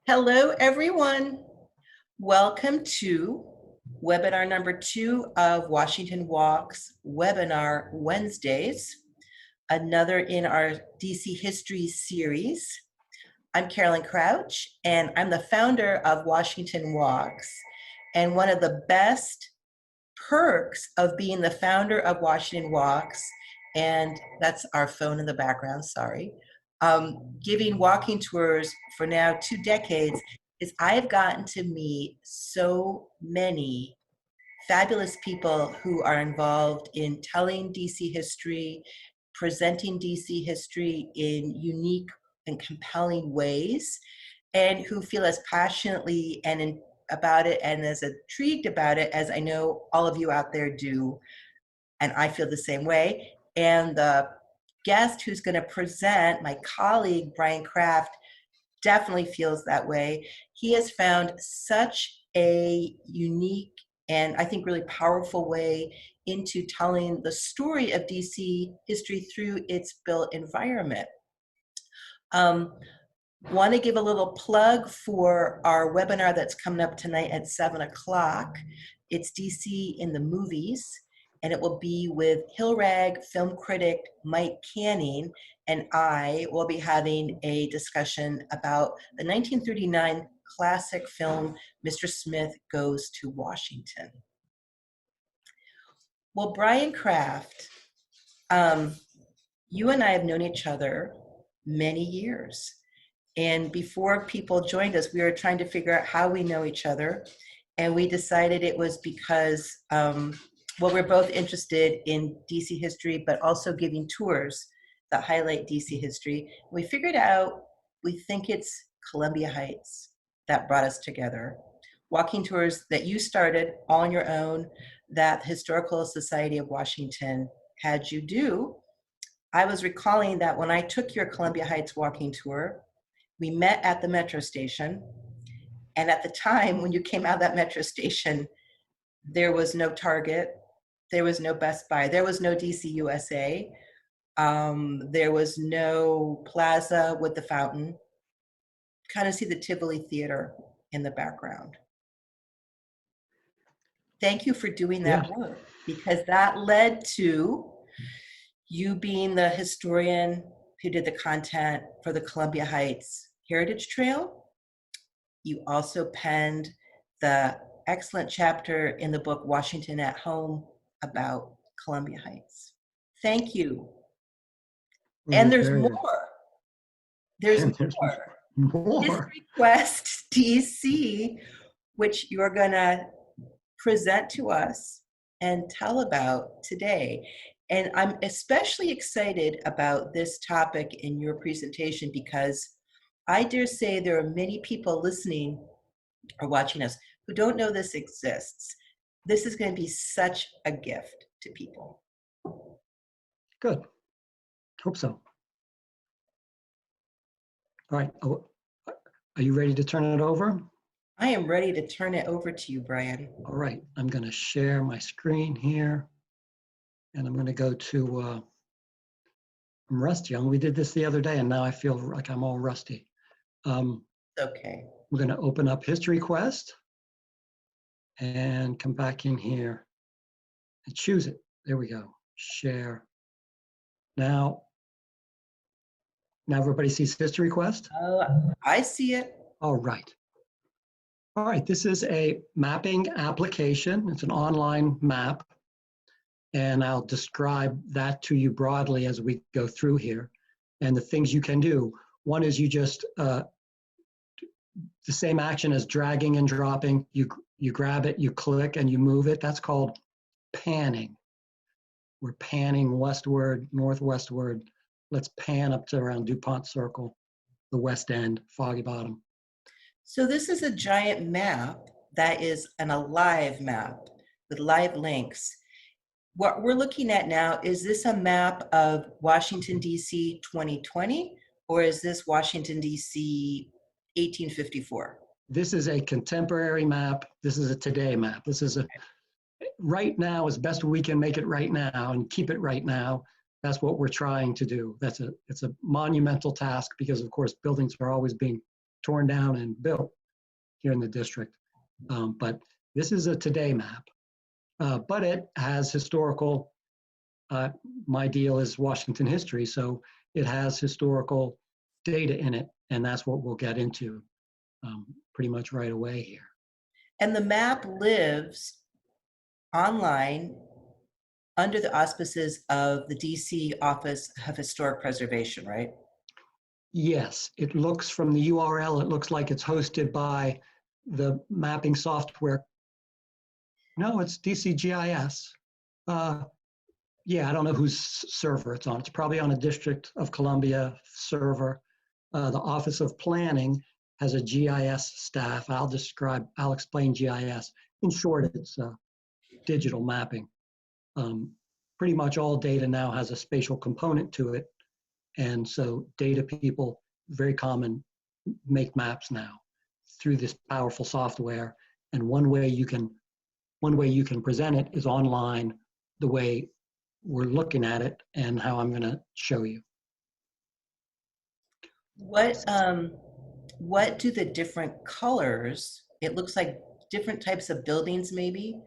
Hello, everyone. Welcome to webinar number 2 of Washington Walks Webinar Wednesdays, another in our DC History series. I'm Carolyn Crouch, and I'm the founder of Washington Walks. And one of the best perks of being the founder of Washington Walks, and that's our phone in the background, sorry, giving walking tours for now 2 decades, is I've gotten to meet so many fabulous people who are involved in telling DC history, presenting DC history in unique and compelling ways, and who feel as passionately about it and as intrigued about it as I know all of you out there do, and I feel the same way. And the guest who's going to present, my colleague Brian Kraft, definitely feels that way. He has found such a unique and I think really powerful way into telling the story of DC history through its built environment. Want to give a little plug for our webinar that's coming up tonight at 7 o'clock. It's DC in the Movies, and it will be with Hillrag film critic Mike Canning, and I will be having a discussion about the 1939 classic film, Mr. Smith Goes to Washington. Well, Brian Kraft, you and I have known each other many years. And before people joined us, we were trying to figure out how we know each other. And we decided it was because, well, we're both interested in DC history, but also giving tours that highlight DC history. We figured out, we think it's Columbia Heights that brought us together. Walking tours that you started all on your own, that the Historical Society of Washington had you do. I was recalling that when I took your Columbia Heights walking tour, we met at the metro station. And at the time, when you came out of that metro station, there was no Target, there was no Best Buy, there was no DC USA, there was no plaza with the fountain. Kind of see the Tivoli Theater in the background. Thank you for doing that work, because that led to you being the historian who did the content for the Columbia Heights Heritage Trail. You also penned the excellent chapter in the book Washington at Home about Columbia Heights. Thank you. And there's more. There's more. HistoryQuestDC, which you're gonna present to us and tell about today. And I'm especially excited about this topic in your presentation because I dare say there are many people listening or watching us who don't know this exists. This is going to be such a gift to people. Good. Hope so. All right. Are you ready to turn it over? I am ready to turn it over to you, Brian. All right. I'm going to share my screen here. And I'm going to go to, I'm rusty. We did this the other day, and now I feel like I'm all rusty. Okay. We're going to open up HistoryQuest and come back in here and choose it. There we go. Share. Now everybody sees HistoryQuest? I see it. All right. All right. This is a mapping application. It's an online map. And I'll describe that to you broadly as we go through here. And the things you can do. One is you just, the same action as dragging and dropping. You grab it, you click, and you move it. That's called panning. We're panning westward, northwestward. Let's pan up to around DuPont Circle, the West End, Foggy Bottom. So this is a giant map that is an alive map with live links. What we're looking at now, is this a map of Washington, D.C. 2020, or is this Washington, D.C. 1854? This is a contemporary map. This is a today map. This is a right now, as best we can make it right now and keep it right now. That's what we're trying to do. It's a monumental task because, of course, buildings are always being torn down and built here in the district. But this is a today map, but it has historical, my deal is Washington history, so it has historical data in it, and that's what we'll get into pretty much right away here. And the map lives online under the auspices of the DC Office of Historic Preservation, right? Yes, it looks from the URL, it looks like it's hosted by the mapping software. No, it's DCGIS. Yeah, I don't know whose server it's on. It's probably on a District of Columbia server. The Office of Planning has a GIS staff. I'll explain GIS. In short, it's digital mapping. Pretty much all data now has a spatial component to it. And so data people, very common, make maps now through this powerful software. And one way you can present it is online, the way we're looking at it and how I'm going to show you. What do the different colors, it looks like different types of buildings maybe,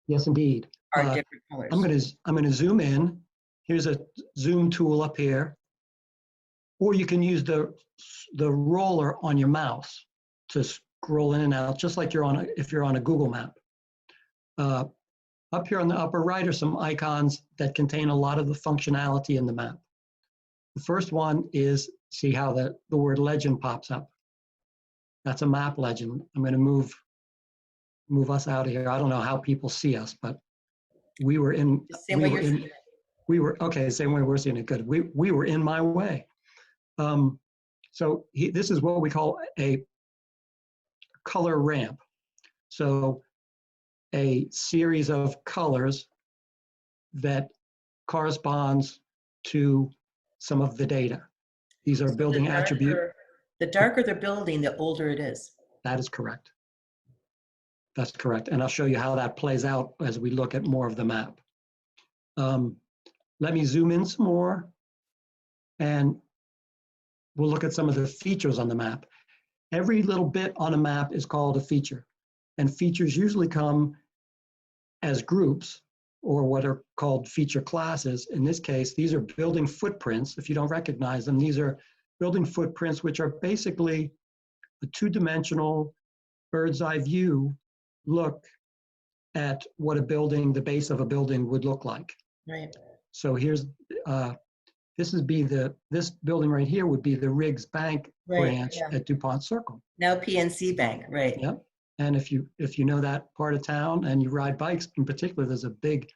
Yes, indeed. are different colors? I'm going to zoom in. Here's a zoom tool up here. Or you can use the roller on your mouse to scroll in and out, just like if you're on a Google map. Up here on the upper right are some icons that contain a lot of the functionality in the map. The first one is, see how the word legend pops up. That's a map legend. I'm going to move us out of here. I don't know how people see us, but we were in. Same way you're seeing it. We were okay. Same way we're seeing it. Good. We were in my way. This is what we call a color ramp. So a series of colors that corresponds to some of the data. These are building attributes. The darker the building, the older it is. That is correct. That's correct. And I'll show you how that plays out as we look at more of the map. Let me zoom in some more and we'll look at some of the features on the map. Every little bit on a map is called a feature, and features usually come as groups or what are called feature classes. In this case, these are building footprints. If you don't recognize them, these are building footprints, which are basically a two-dimensional bird's eye view look at what a building, the base of a building would look like. Right. So here's, this building right here would be the Riggs Bank branch at DuPont Circle. Now PNC Bank, right. Yep. And if you know that part of town and you ride bikes in particular, there's a big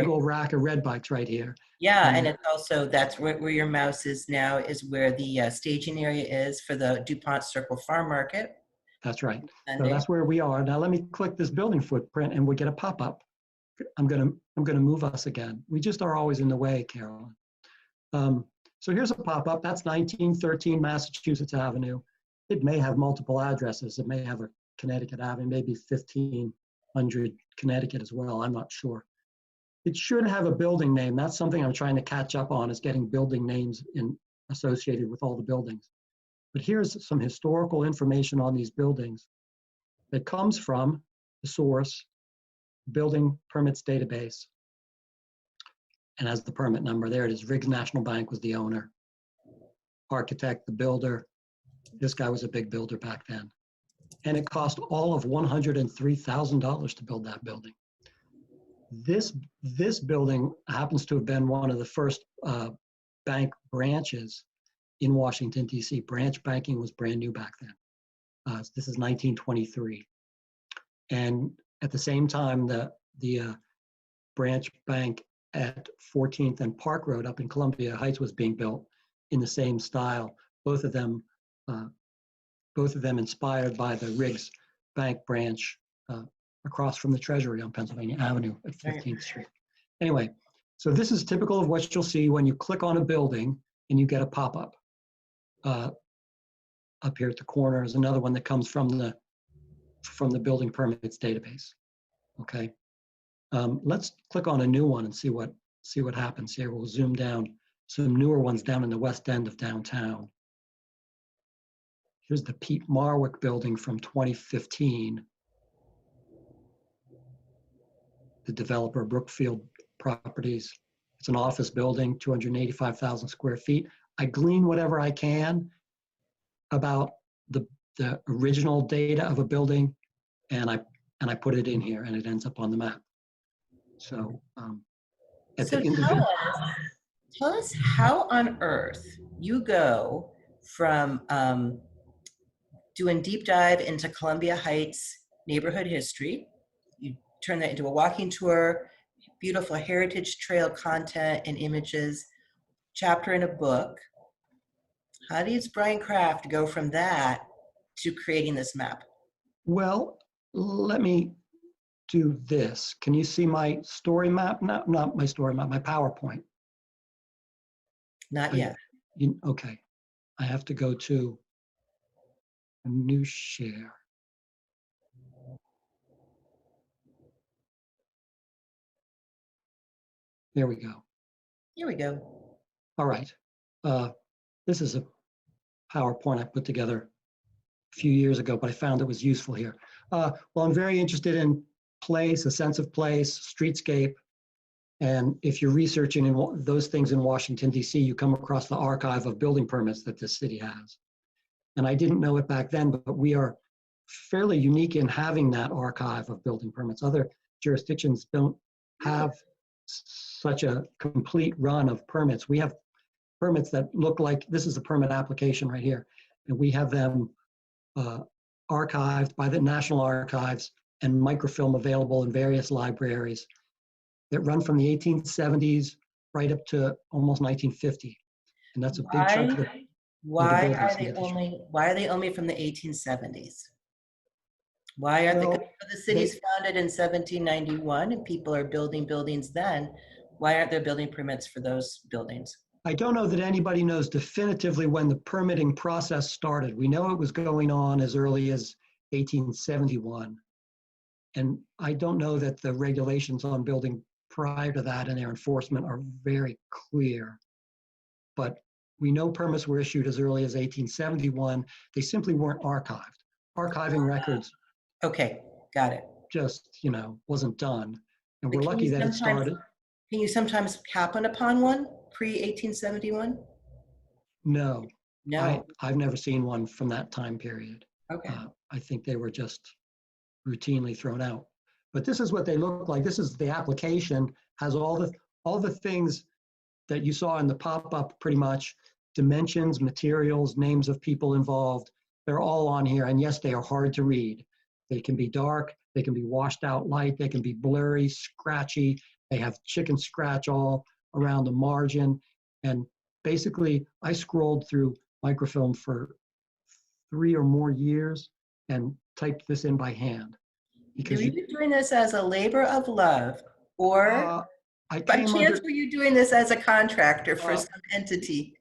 old rack of red bikes right here. Yeah, and it's also, that's where your mouse is now, is where the staging area is for the DuPont Circle Farm Market. That's right. So that's where we are. Now let me click this building footprint and we'll get a pop-up. I'm gonna move us again. We just are always in the way, Carolyn. So here's a pop-up. That's 1913 Massachusetts Avenue. It may have multiple addresses. It may have a Connecticut Avenue, maybe 1500 Connecticut as well. I'm not sure. It should have a building name. That's something I'm trying to catch up on, is getting building names associated with all the buildings. But here's some historical information on these buildings that comes from the source, Building Permits Database. And has the permit number. There it is. Riggs National Bank was the owner. Architect, the builder. This guy was a big builder back then. And it cost all of $103,000 to build that building. This building happens to have been one of the first bank branches in Washington, D.C. Branch banking was brand new back then. This is 1923. And at the same time, the branch bank at 14th and Park Road up in Columbia Heights was being built in the same style. Both of them inspired by the Riggs Bank branch across from the Treasury on Pennsylvania Avenue at 15th Street. Anyway, so this is typical of what you'll see when you click on a building and you get a pop-up. Up here at the corner is another one that comes from the building permits database. Okay, let's click on a new one and see what happens here. We'll zoom down some newer ones down in the west end of downtown. Here's the Pete Marwick building from 2015. The developer Brookfield Properties. It's an office building, 285,000 square feet. I glean whatever I can about the original data of a building, and I put it in here, and it ends up on the map. So at the individual. Tell us how on earth you go from doing deep dive into Columbia Heights neighborhood history. You turn that into a walking tour, beautiful heritage trail content and images, chapter in a book. How does Brian Kraft go from that to creating this map? Well, let me do this. Can you see my story map? Not my story map, my PowerPoint. Not yet. Okay. I have to go to a new share. There we go. Here we go. All right. This is a PowerPoint I put together a few years ago, but I found it was useful here. Well, I'm very interested in place, a sense of place, streetscape. And if you're researching in those things in Washington, D.C., you come across the archive of building permits that this city has. And I didn't know it back then, but we are fairly unique in having that archive of building permits. Other jurisdictions don't have such a complete run of permits. We have permits that look like, this is a permit application right here, and we have them archived by the National Archives and microfilm available in various libraries that run from the 1870s right up to almost 1950. And that's a big chunk of the Why are they only from the 1870s? Why are the city's founded in 1791 and people are building buildings then? Why aren't there building permits for those buildings? I don't know that anybody knows definitively when the permitting process started. We know it was going on as early as 1871. And I don't know that the regulations on building prior to that and their enforcement are very clear. But we know permits were issued as early as 1871. They simply weren't archived. Archiving records. Okay, got it. Just, wasn't done. And we're lucky that it started. Can you sometimes happen upon one pre-1871? No. No. I've never seen one from that time period. Okay. I think they were just routinely thrown out. But this is what they look like. This is the application, has all the things that you saw in the pop-up pretty much, dimensions, materials, names of people involved. They're all on here. And yes, they are hard to read. They can be dark, they can be washed out light, they can be blurry, scratchy. They have chicken scratch all around the margin. And basically, I scrolled through microfilm for 3 or more years and typed this in by hand. Because you were doing this as a labor of love, or by chance were you doing this as a contractor for some entity?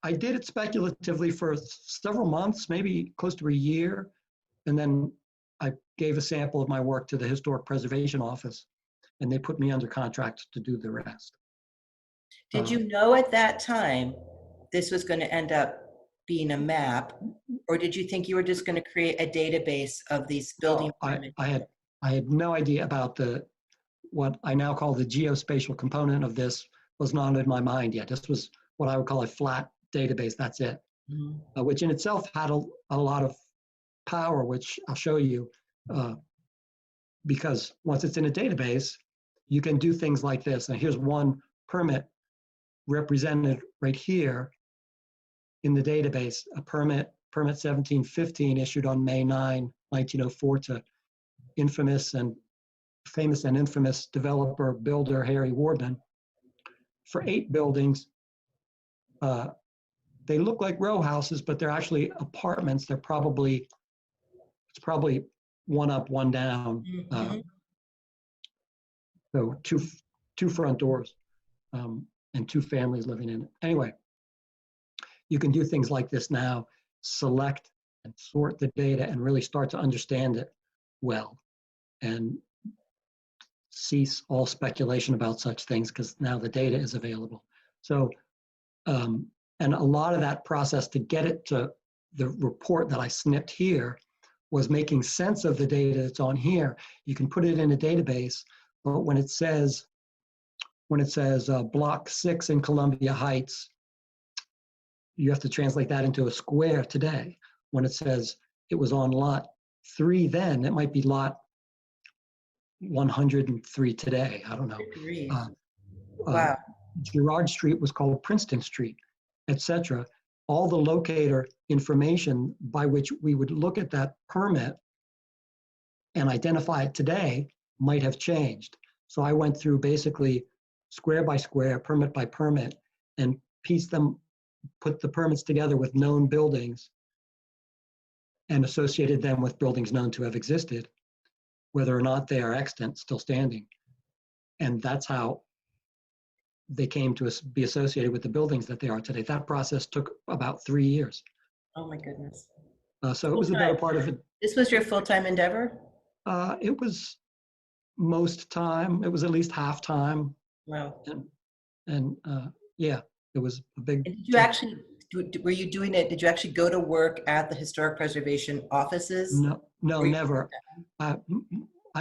I did it speculatively for several months, maybe close to a year. And then I gave a sample of my work to the Historic Preservation Office, and they put me under contract to do the rest. Did you know at that time this was going to end up being a map, or did you think you were just going to create a database of these building permits? I had no idea about what I now call the geospatial component of this. Was not in my mind yet. This was what I would call a flat database. That's it, which in itself had a lot of power, which I'll show you, because once it's in a database, you can do things like this. And here's one permit represented right here in the database, a permit 1715 issued on May 9, 1904 to famous and infamous developer builder Harry Wardman for 8 buildings. They look like row houses, but they're actually apartments. It's probably one up, one down. So two front doors and 2 families living in it. Anyway, you can do things like this now, select and sort the data and really start to understand it well and cease all speculation about such things because now the data is available. So, and a lot of that process to get it to the report that I snipped here was making sense of the data that's on here. You can put it in a database, but when it says block 6 in Columbia Heights, you have to translate that into a square today. When it says it was on lot 3 then, it might be lot 103 today. I don't know. Wow. Girard Street was called Princeton Street, etc. All the locator information by which we would look at that permit and identify it today might have changed. So I went through basically square by square, permit by permit, and pieced them, put the permits together with known buildings and associated them with buildings known to have existed, whether or not they are extant, still standing. And that's how they came to be associated with the buildings that they are today. That process took about 3 years. Oh my goodness. So it was the better part of it. This was your full-time endeavor? It was most time. It was at least half time. Wow. And yeah, it was a big. And did you actually, were you doing it, did you actually go to work at the historic preservation offices? No, never. I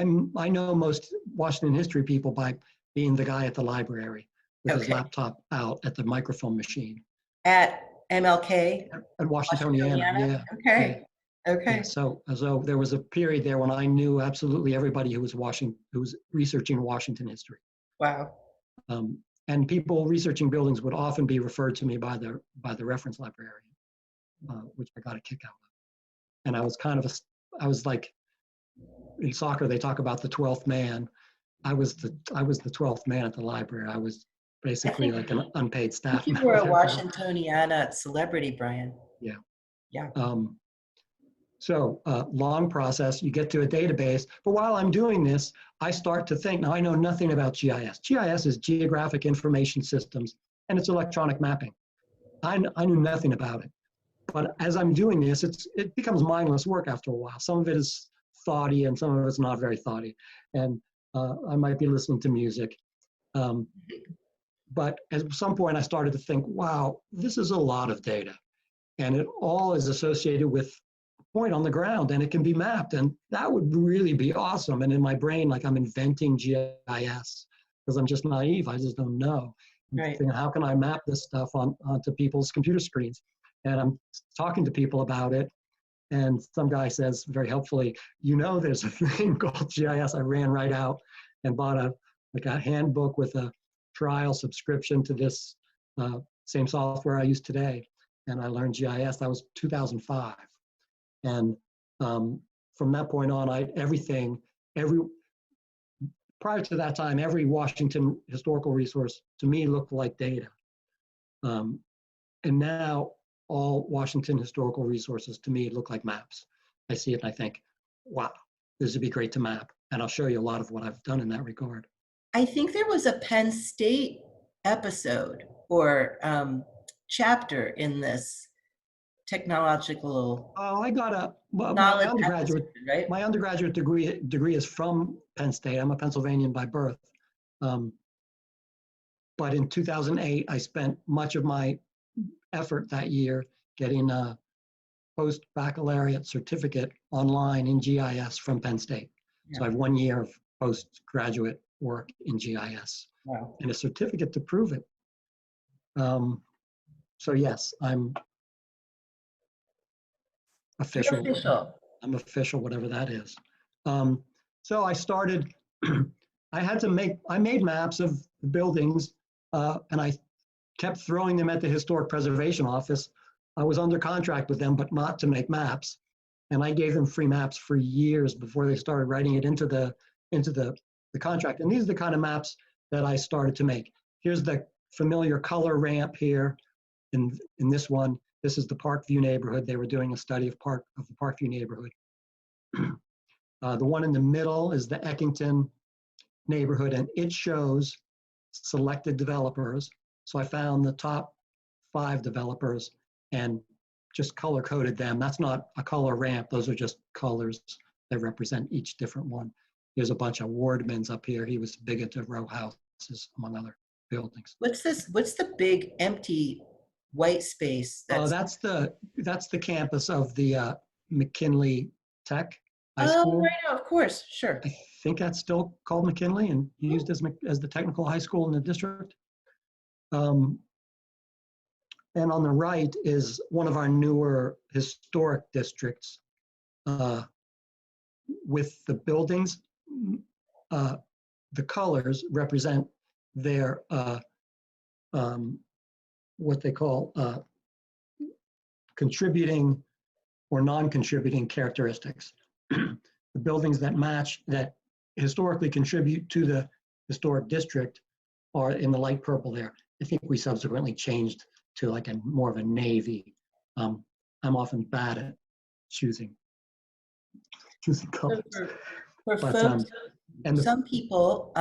know most Washington history people by being the guy at the library with his laptop out at the microfilm machine. At MLK? At Washingtoniana, yeah. Okay, yeah. okay. Yeah, so there was a period there when I knew absolutely everybody who was researching Washington history. Wow. And people researching buildings would often be referred to me by the reference librarian, which I got a kick out of. And I was I was like, in soccer they talk about the 12th man. I was the 12th man at the library. I was basically like an unpaid staff member. You were a Washingtoniana celebrity, Brian. Yeah. Yeah. So long process, you get to a database, but while I'm doing this, I start to think, now I know nothing about GIS. GIS is Geographic Information Systems, and it's electronic mapping. I knew nothing about it. But as I'm doing this, it becomes mindless work after a while. Some of it is thoughty and some of it's not very thoughty. And I might be listening to music. But at some point I started to think, wow, this is a lot of data. And it all is associated with point on the ground and it can be mapped, and that would really be awesome. And in my brain, like I'm inventing GIS because I'm just naive. I just don't know. Right. Thinking, how can I map this stuff onto people's computer screens? And I'm talking to people about it, and some guy says very helpfully, there's a thing called GIS. I ran right out and bought a handbook with a trial subscription to this same software I use today, and I learned GIS. That was 2005. And from that point on, prior to that time, every Washington historical resource to me looked like data. And now all Washington historical resources to me look like maps. I see it and I think, wow, this would be great to map. And I'll show you a lot of what I've done in that regard. I think there was a Penn State episode or chapter in this technological. Oh, I got my undergraduate, right? My undergraduate degree is from Penn State. I'm a Pennsylvanian by birth. But in 2008, I spent much of my effort that year getting a post-baccalaureate certificate online in GIS from Penn State. Yeah. So I have 1 year of postgraduate work in GIS. Wow. And a certificate to prove it. So yes, I'm official. I'm official, whatever that is. So I started, I made maps of buildings and I kept throwing them at the Historic Preservation Office. I was under contract with them, but not to make maps. And I gave them free maps for years before they started writing it into the contract. And these are the kind of maps that I started to make. Here's the familiar color ramp here in this one. This is the Parkview neighborhood. They were doing a study of the Parkview neighborhood. The one in the middle is the Eckington neighborhood, and it shows selected developers. So I found the top 5 developers and just color coded them. That's not a color ramp. Those are just colors that represent each different one. There's a bunch of Wardmans up here. He was big into row houses, among other buildings. What's this? What's the big empty white space Oh, that's. that's the campus of the McKinley Tech High Oh, School. right, no, of course, sure. I think that's still called McKinley and used as the technical high school in the district. Um, and on the right is one of our newer historic districts with the buildings. The colors represent their what they call contributing or non-contributing characteristics. The buildings that match, that historically contribute to the historic district are in the light purple there. I think we subsequently changed to like a more of a navy. I'm often bad at choosing So colors. for But folks, and the, some people,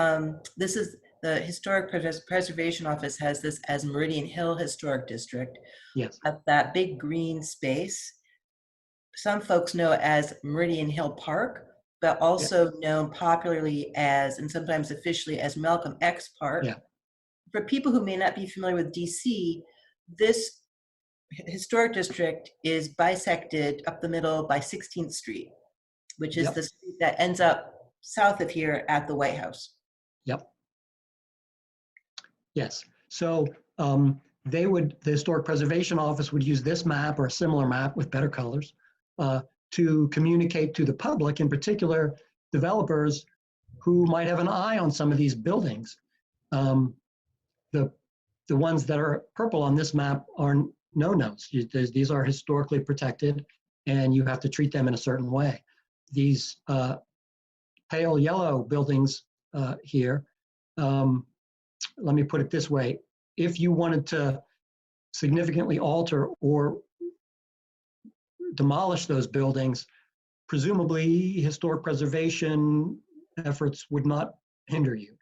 this is the Historic Preservation Office has this as Meridian Hill Historic District. yes, That big green space, some folks know it as Meridian Hill Park, but yeah, also known popularly as, and sometimes officially as Malcolm X Park. yeah, For people who may not be familiar with DC, this historic district is bisected up the middle by 16th Street, which is yep, the street that ends up south of here at the White House. yep, yes. So the Historic Preservation Office would use this map or a similar map with better colors to communicate to the public, in particular developers who might have an eye on some of these buildings. The ones that are purple on this map are no-nos. These are historically protected, and you have to treat them in a certain way. These pale yellow buildings here, let me put it this way. If you wanted to significantly alter or demolish those buildings, presumably historic preservation efforts would not hinder you.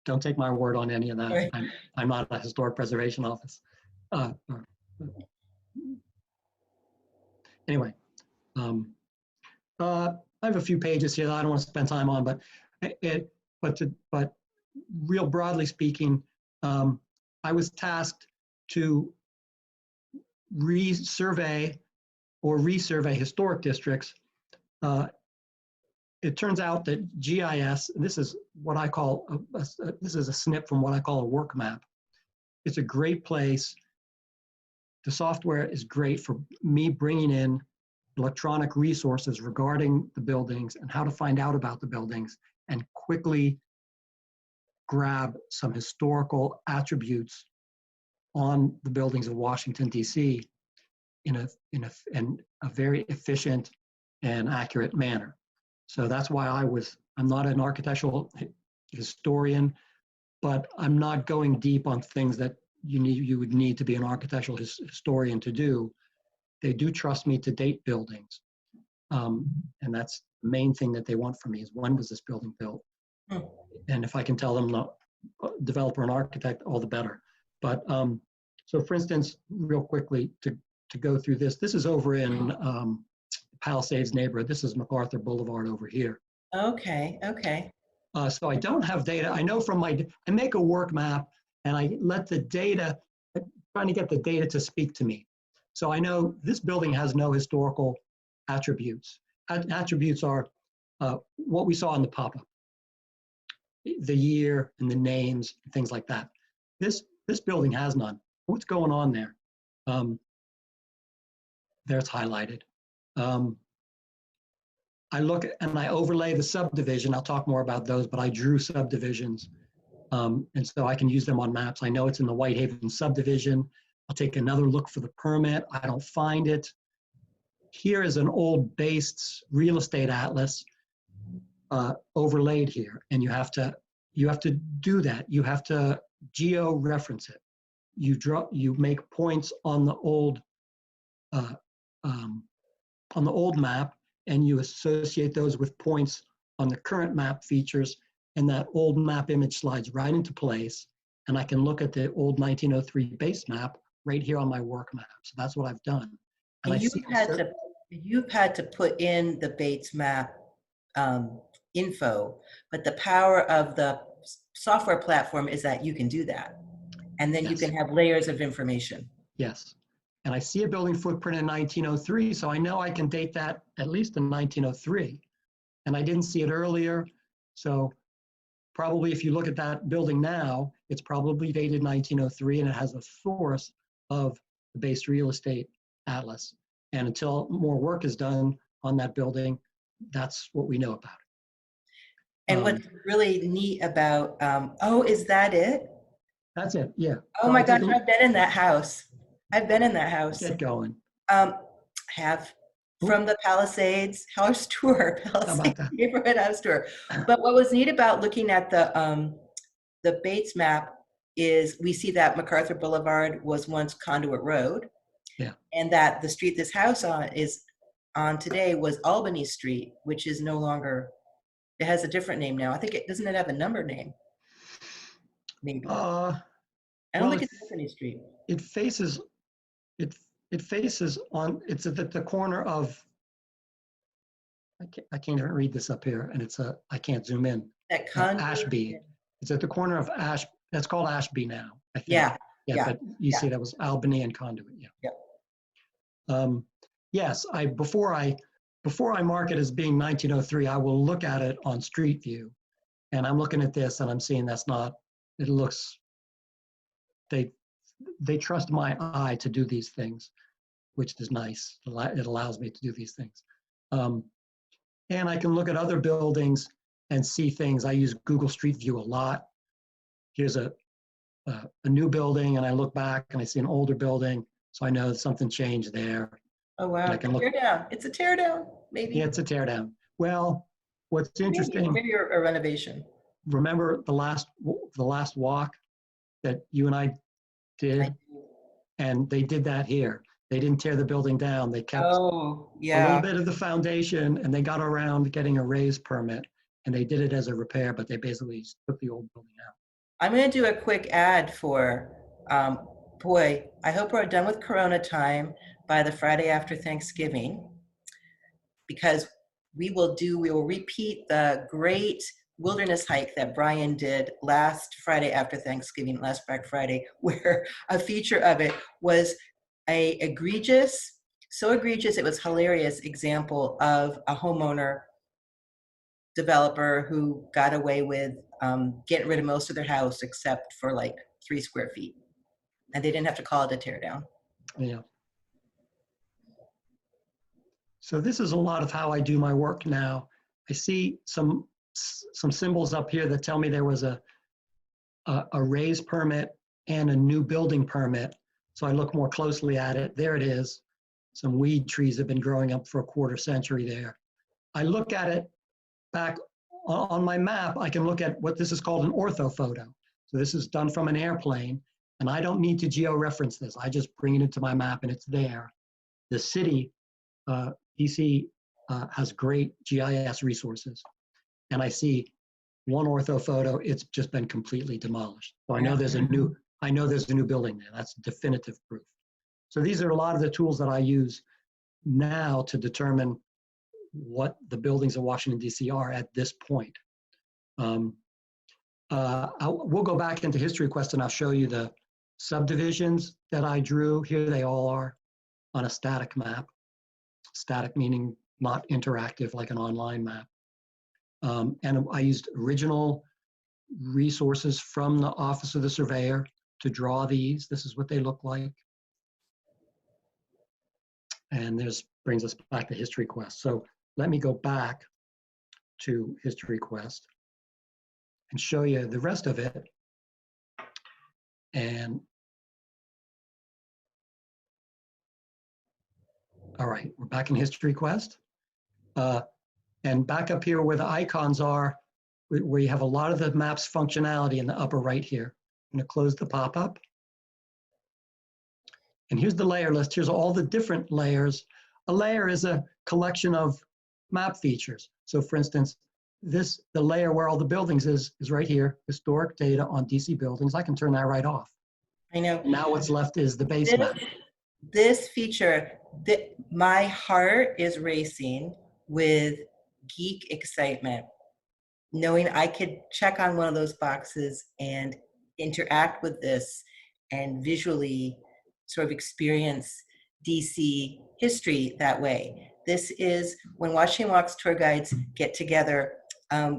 Don't take my word on any of that. Right. I'm not a historic preservation office. Anyway, I have a few pages here that I don't want to spend time on, but real broadly speaking, I was tasked to resurvey historic districts. It turns out that GIS, this is what I call, this is a snip from what I call a work map. It's a great place. The software is great for me bringing in electronic resources regarding the buildings and how to find out about the buildings and quickly grab some historical attributes on the buildings of Washington, D.C. in a very efficient and accurate manner. So that's why I'm not an architectural historian, but I'm not going deep on things that you would need to be an architectural historian to do. They do trust me to date buildings. And that's the main thing that they want from me is when was this building built? And if I can tell them the developer and architect, all the better. But so for instance, real quickly to go through this is over in Palisades neighborhood. This is MacArthur Boulevard over here. Okay, okay. So I don't have data. I know from I make a work map and I let the data, trying to get the data to speak to me. So I know this building has no historical attributes. Attributes are what we saw in the pop-up, the year and the names, and things like that. This building has none. What's going on there? There it's highlighted. I look and I overlay the subdivision. I'll talk more about those, but I drew subdivisions. And so I can use them on maps. I know it's in the Whitehaven subdivision. I'll take another look for the permit. I don't find it. Here is an old based real estate atlas overlaid here. And you have to do that. You have to geo-reference it. You make points on the old map, and you associate those with points on the current map features, and that old map image slides right into place. And I can look at the old 1903 base map right here on my work map. So that's what I've done. And you've had to put in the Bates map info, but the power of the software platform is that you can do that. And then you Yes. can have layers of information. Yes. And I see a building footprint in 1903, so I know I can date that at least in 1903. And I didn't see it earlier, so probably if you look at that building now, it's probably dated 1903, and it has a source of the base real estate atlas. And until more work is done on that building, that's what we know about it. And what's really neat about, oh, is that it? That's it, yeah. Oh my gosh, I've been in that house. I've been in that house. Get going. Have from the Palisades house tour, Palisades neighborhood house tour. But what was neat about looking at the Bates map is we see that MacArthur Boulevard was once Conduit Road. Yeah. And that the street this house is on today was Albany Street, which is no longer, it has a different name now. I think doesn't it have a number name? Maybe. I don't think it's Albany Street. It faces on, it's at the corner of, I can't even read this up here, and I can't zoom in. That Ashby. It's at the corner of that's called Ashby now, I think. Yeah. But you see that was Albany and Conduit, yeah. Yes, before I mark it as being 1903, I will look at it on Street View, and I'm looking at this and I'm seeing that's not, it looks, they trust my eye to do these things, which is nice. It allows me to do these things. And I can look at other buildings and see things. I use Google Street View a lot. Here's a new building, and I look back and I see an older building, so I know something changed there. Oh wow, tear down. It's a tear down, maybe. Yeah, it's a tear down. Well, what's interesting, maybe a renovation. Remember the last walk that you and I did? And they did that here. They didn't tear the building down. They kept a little bit of the foundation, and they got around getting a raise permit, and they did it as a repair, but they basically took the old building out. I'm going to do a quick ad for, boy, I hope we're done with Corona time by the Friday after Thanksgiving, because we will repeat the great wilderness hike that Brian did last Friday after Thanksgiving, last Black Friday, where a feature of it was so egregious it was hilarious example of a homeowner developer who got away with getting rid of most of their house except for like 3 square feet, and they didn't have to call it a tear down. Yeah. So this is a lot of how I do my work now. I see some symbols up here that tell me there was a raise permit and a new building permit. So I look more closely at it. There it is. Some weed trees have been growing up for a quarter century there. I look at it back on my map. I can look at what this is called an orthophoto. So this is done from an airplane, and I don't need to geo-reference this. I just bring it into my map and it's there. The city, DC, has great GIS resources. And I see one orthophoto, it's just been completely demolished. So I know there's a new building there. That's definitive proof. So these are a lot of the tools that I use now to determine what the buildings of Washington, D.C. are at this point. We'll go back into HistoryQuest and I'll show you the subdivisions that I drew. Here they all are on a static map. Static meaning not interactive like an online map. And I used original resources from the Office of the Surveyor to draw these. This is what they look like. And this brings us back to HistoryQuest. So let me go back to HistoryQuest and show you the rest of it. And all right, we're back in HistoryQuest. And back up here where the icons are, where you have a lot of the map's functionality in the upper right here. I'm gonna close the pop-up. And here's the layer list. Here's all the different layers. A layer is a collection of map features. So for instance, the layer where all the buildings is right here, historic data on DC buildings. I can turn that right off. I know. Now what's left is the base map. This feature, my heart is racing with geek excitement knowing I could check on one of those boxes and interact with this and visually sort of experience DC history that way. This is when Washington Walks tour guides get together,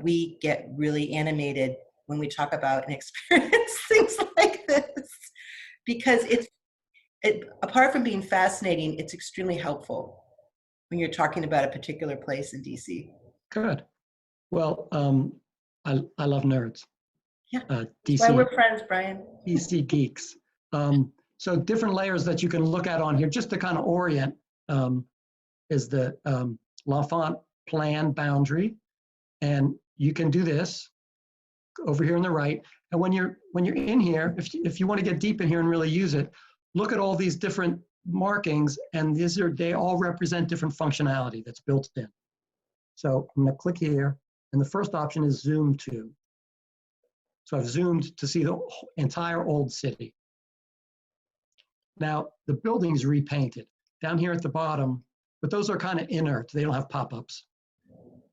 we get really animated when we talk about and experience things like this, because apart from being fascinating, it's extremely helpful when you're talking about a particular place in DC. Good. Well, I love nerds. Yeah, that's DC, why we're friends, Brian. DC geeks. So different layers that you can look at on here, just to kind of orient, is the L'Enfant plan boundary, and you can do this over here on the right. And when you're in here, if you want to get deep in here and really use it, look at all these different markings, and they all represent different functionality that's built in. So I'm going to click here, and the first option is zoom to. So I've zoomed to see the entire old city. Now the building's repainted down here at the bottom, but those are kind of inert. They don't have pop-ups,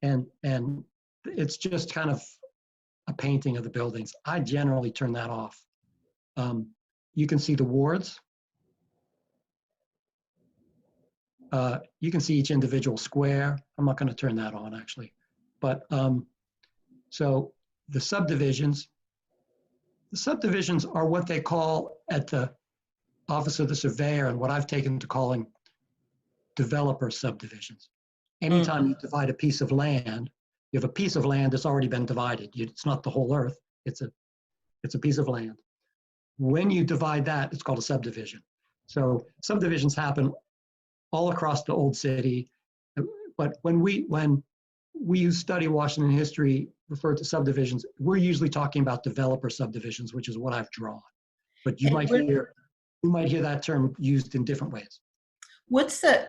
and it's just kind of a painting of the buildings. I generally turn that off. You can see the wards. You can see each individual square. I'm not going to turn that on actually, but so the subdivisions are what they call at the Office of the Surveyor, and what I've taken to calling developer subdivisions. Anytime you divide a piece of land, you have a piece of land that's already been divided. It's not the whole earth. It's a piece of land. When you divide that, it's called a subdivision. So subdivisions happen all across the old city, but when we study Washington history, refer to subdivisions, we're usually talking about developer subdivisions, which is what I've drawn. But you might hear that term used in different ways.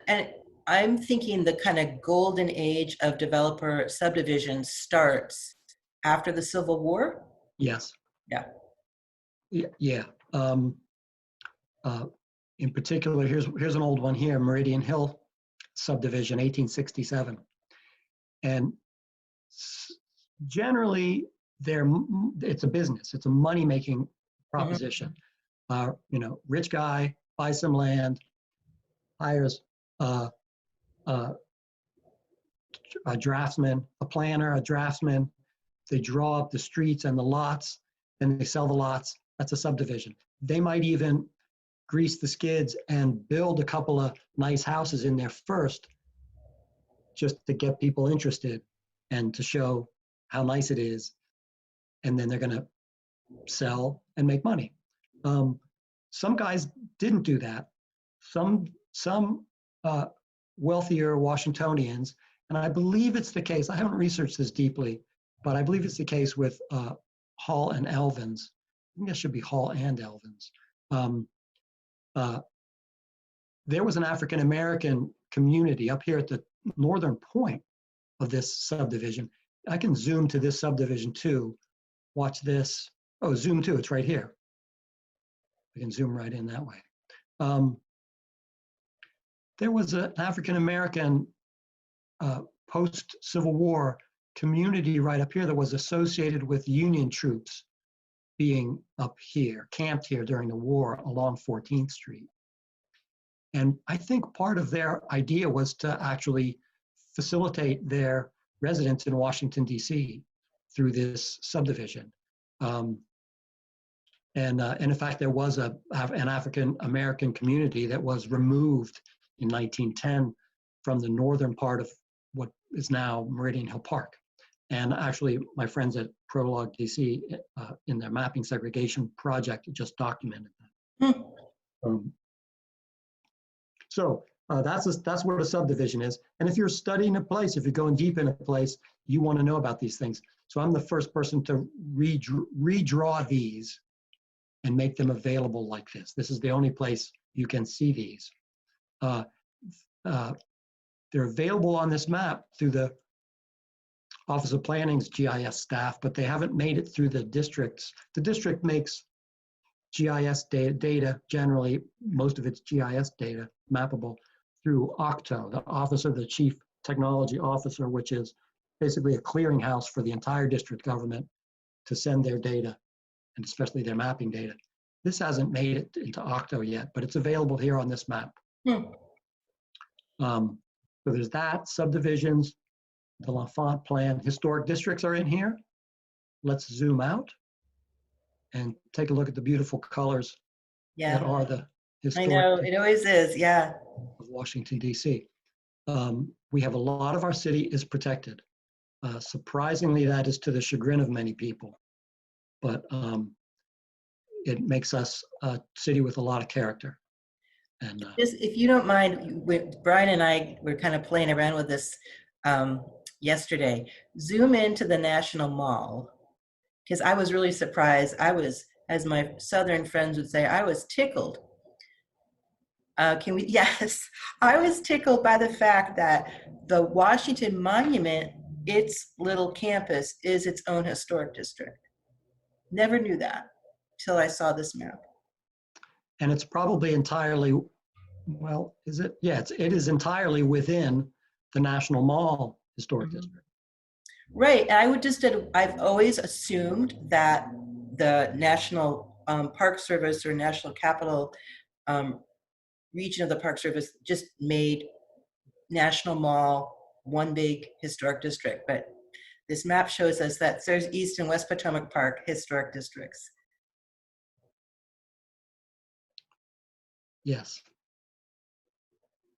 And I'm thinking the kind of golden age of developer subdivisions starts after the Civil War? Yes. Yeah. Yeah. In particular, here's an old one here, Meridian Hill subdivision, 1867. And generally, it's a business. It's a money-making proposition. Rich guy buys some land, hires a draftsman, a planner, a draftsman. They draw up the streets and the lots, and they sell the lots. That's a subdivision. They might even grease the skids and build a couple of nice houses in there first, just to get people interested and to show how nice it is. And then they're going to sell and make money. Some guys didn't do that. Some wealthier Washingtonians, and I believe it's the case, I haven't researched this deeply, but I believe it's the case with Hall and Elvins. I think that should be Hall and Elvins. There was an African-American community up here at the northern point of this subdivision. I can zoom to this subdivision too. Watch this. Oh, zoom to, it's right here. I can zoom right in that way. There was an African-American post-Civil War community right up here that was associated with Union troops being up here, camped here during the war along 14th Street. And I think part of their idea was to actually facilitate their residence in Washington, D.C. through this subdivision. And in fact, there was an African-American community that was removed in 1910 from the northern part of what is now Meridian Hill Park. And actually, my friends at Prologue DC in their mapping segregation project just documented that. So that's what a subdivision is. And if you're studying a place, if you're going deep in a place, you want to know about these things. So I'm the first person to redraw these and make them available like this. This is the only place you can see these. They're available on this map through the Office of Planning's GIS staff, but they haven't made it through the districts. The district makes GIS data generally, most of its GIS data mappable through Octo, the Office of the Chief Technology Officer, which is basically a clearinghouse for the entire district government to send their data, and especially their mapping data. This hasn't made it into Octo yet, but it's available here on this map. So there's that, subdivisions, the L'Enfant plan, historic districts are in here. Let's zoom out and take a look at the beautiful colors that Yeah, are the I know, historic it always is, yeah. of Washington, D.C. We have a lot of our city is protected. Surprisingly, that is to the chagrin of many people, but it makes us a city with a lot of character. And Just, if you don't mind, Brian and I were kind of playing around with this yesterday. Zoom into the National Mall, because I was really surprised. I was, as my Southern friends would say, I was tickled. Can we? Yes, I was tickled by the fact that the Washington Monument, its little campus, is its own historic district. Never knew that till I saw this map. and it's probably entirely, well, is it? Yeah, it is entirely within the National Mall Historic District. Right, and I would just, I've always assumed that the National Park Service or National Capital region of the Park Service just made National Mall one big historic district, but this map shows us that there's East and West Potomac Park historic districts. Yes.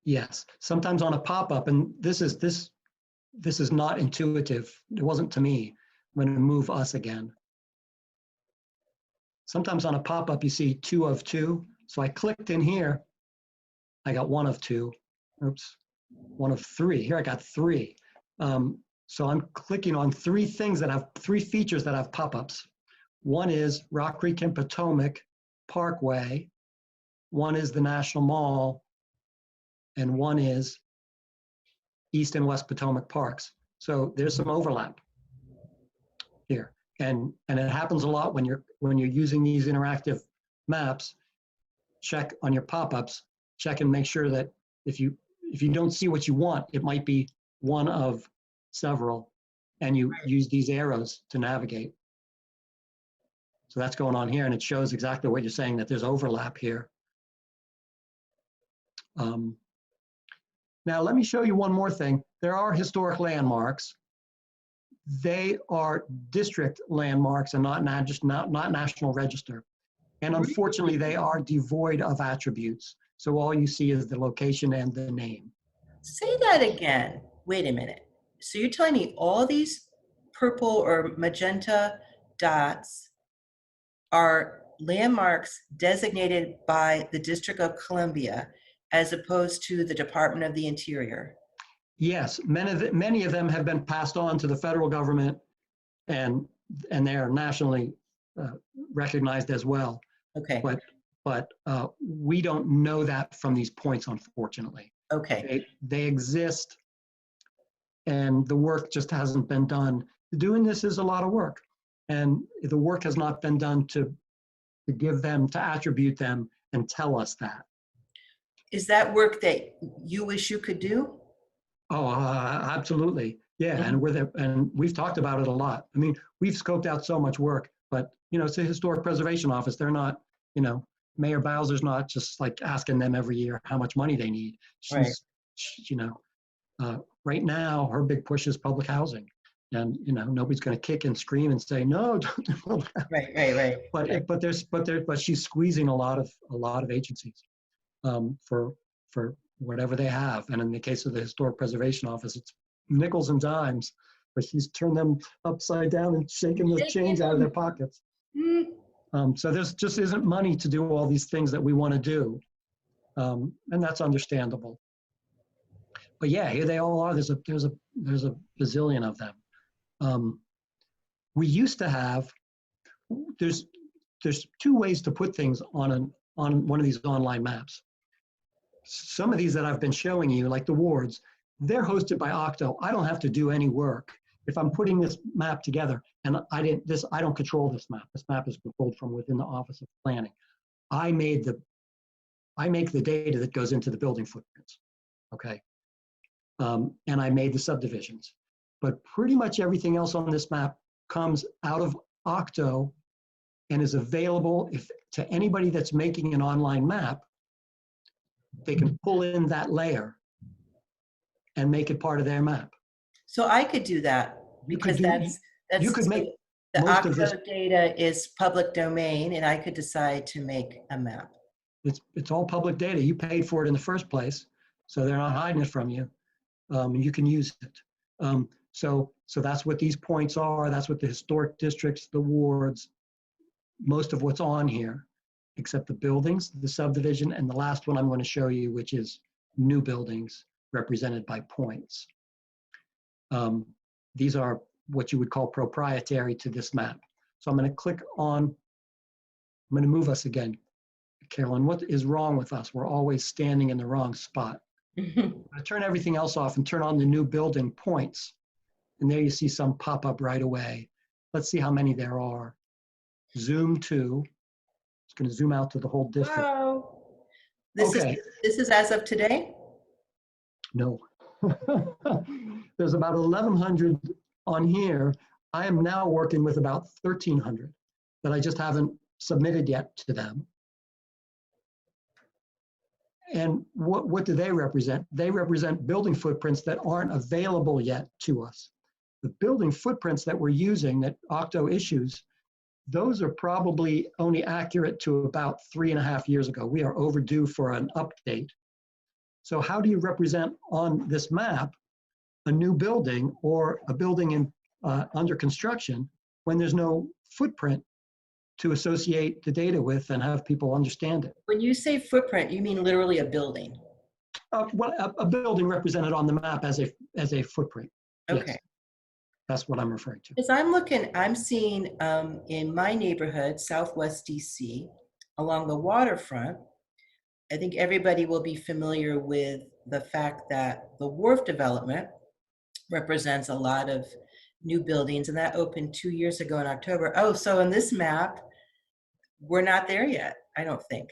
Yes. Sometimes on a pop-up, and this is not intuitive. It wasn't to me. I'm going to move us again. Sometimes on a pop-up, you see 2 of 2. So I clicked in here. I got 1 of 2. Oops. 1 of 3. Here I got 3. So I'm clicking on 3 things that have 3 features that have pop-ups. One is Rock Creek and Potomac Parkway. One is the National Mall. And one is East and West Potomac Parks. So there's some overlap here. And it happens a lot when you're using these interactive maps. Check on your pop-ups, check and make sure that if you don't see what you want, it might be one of several, and you use these arrows to navigate. So that's going on here, and it shows exactly what you're saying, that there's overlap here. Now let me show you one more thing. There are historic landmarks. They are district landmarks and not National Register. And unfortunately, they are devoid of attributes. So all you see is the location and the name. Say that again. Wait a minute. So you're telling me all these purple or magenta dots are landmarks designated by the District of Columbia as opposed to the Department of the Interior? Yes, many of them have been passed on to the federal government, and they are nationally recognized as well. Okay. But we don't know that from these points, unfortunately. Okay. They exist, and the work just hasn't been done. Doing this is a lot of work, and the work has not been done to give them, to attribute them and tell us that. Is that work that you wish you could do? Oh, absolutely. Yeah, and we've talked about it a lot. I mean, we've scoped out so much work, but it's a historic preservation office. They're not, Mayor Bowser's not just like asking them every year how much money they need. She's, right now her big push is public housing, and nobody's going to kick and scream and say no. Don't do public housing. Right. But she's squeezing a lot of agencies for whatever they have. And in the case of the Historic Preservation Office, it's nickels and dimes, but she's turned them upside down and shaking the change out of their pockets. So there's just isn't money to do all these things that we want to do. And that's understandable. But yeah, here they all are. There's a bazillion of them. We used to have, there's 2 ways to put things on one of these online maps. Some of these that I've been showing you, like the wards, they're hosted by Octo. I don't have to do any work. If I'm putting this map together, and I don't control this map. This map is controlled from within the Office of Planning. I make the data that goes into the building footprints, okay? And I made the subdivisions. but pretty much everything else on this map comes out of Octo and is available to anybody that's making an online map. They can pull in that layer and make it part of their map. So I could do that You could because you could make the most of this. Octo data is public domain, and I could decide to make a map. It's all public data. You paid for it in the first place, so they're not hiding it from you. You can use it. So that's what these points are. That's what the historic districts, the wards, most of what's on here, except the buildings, the subdivision, and the last one I'm going to show you, which is new buildings represented by points. These are what you would call proprietary to this map. So I'm going to click on, I'm going to move us again. Carolyn, what is wrong with us? We're always standing in the wrong spot. I'm going to turn everything else off and turn on the new building points. And there you see some pop up right away. Let's see how many there are. Zoom to. It's going to zoom out to the whole district. Wow. This is as of today? No. There's about 1,100 on here. I am now working with about 1,300 that I just haven't submitted yet to them. And what do they represent? They represent building footprints that aren't available yet to us. The building footprints that we're using that Octo issues, those are probably only accurate to about 3.5 years ago. We are overdue for an update. So how do you represent on this map a new building or a building in under construction when there's no footprint to associate the data with and have people understand it? When you say footprint, you mean literally a building? Well, a building represented on the map as a footprint. Okay. Yes. That's what I'm referring to. Because I'm seeing in my neighborhood, Southwest DC, along the waterfront, I think everybody will be familiar with the fact that the wharf development represents a lot of new buildings, and that opened 2 years ago in October. Oh, so in this map, we're not there yet, I don't think.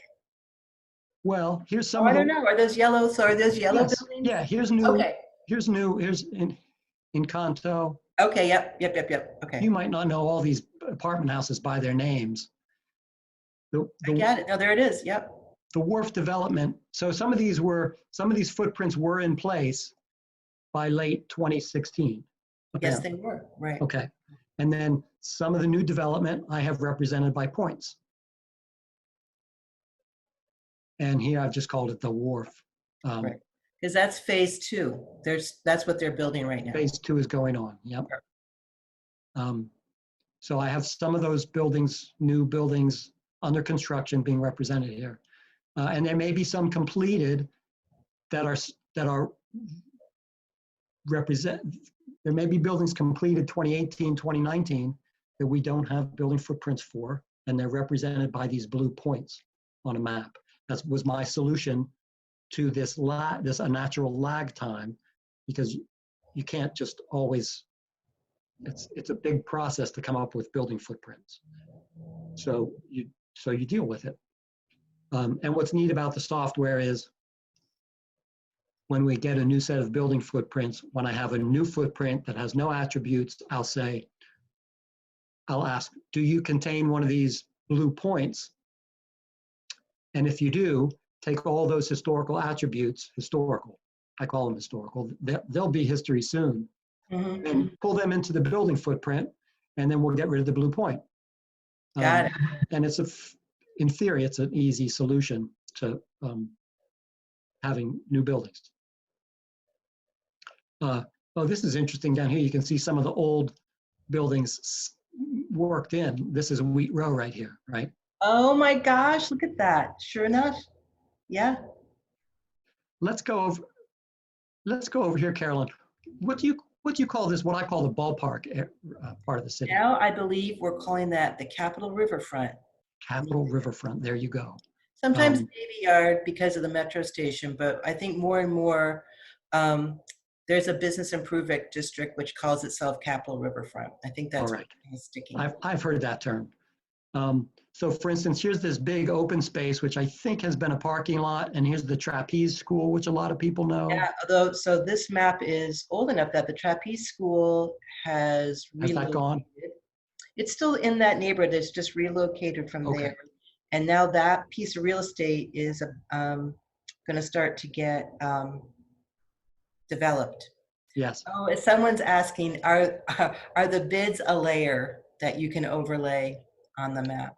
Well, here's some I don't know. Are those yellow? So are those yellow yes. buildings? Yeah, here's new. Okay. Here's new. Here's in Kanto. Okay, yep. Okay. You might not know all these apartment houses by their names. I get it. No, there it is. Yep. The wharf development. So some of these footprints were in place by late 2016. Yes, they were. Right. Okay. And then some of the new development I have represented by points. And here I've just called it the wharf. Right. Because that's phase 2. That's what they're building right now. Phase 2 is going on. Yep. Sure. So I have some of those buildings, new buildings under construction being represented here. And there may be some completed that are there may be buildings completed 2018, 2019 that we don't have building footprints for, and they're represented by these blue points on a map. That was my solution to this unnatural lag time, because you can't just always, it's a big process to come up with building footprints. So you deal with it. And what's neat about the software is when we get a new set of building footprints, when I have a new footprint that has no attributes, I'll ask, do you contain one of these blue points? And if you do, take all those historical attributes, I call them historical, they'll be history soon, and pull them into the building footprint, and then we'll get rid of the blue point. Got it. And in theory, it's an easy solution to having new buildings. Oh, this is interesting down here. You can see some of the old buildings worked in. This is Wheat Row right here, right? Oh my gosh, look at that. Sure enough. Yeah. Let's go over here, Carolyn. What do you call this? What I call the ballpark part of the city? Now I believe we're calling that the Capitol Riverfront. Capitol Riverfront. There you go. Sometimes Navy Yard because of the metro station, but I think more and more there's a business improvement district which calls itself Capitol Riverfront. I think that's all right. sticking. I've heard that term. So for instance, here's this big open space, which I think has been a parking lot, and here's the Trapeze School, which a lot of people know. Yeah, although, so this map is old enough that the Trapeze School has Has that gone? relocated. It's still in that neighborhood, it's just relocated from Okay. there. And now that piece of real estate is gonna start to get developed. Yes. Oh, if someone's asking, are the bids a layer that you can overlay on the map?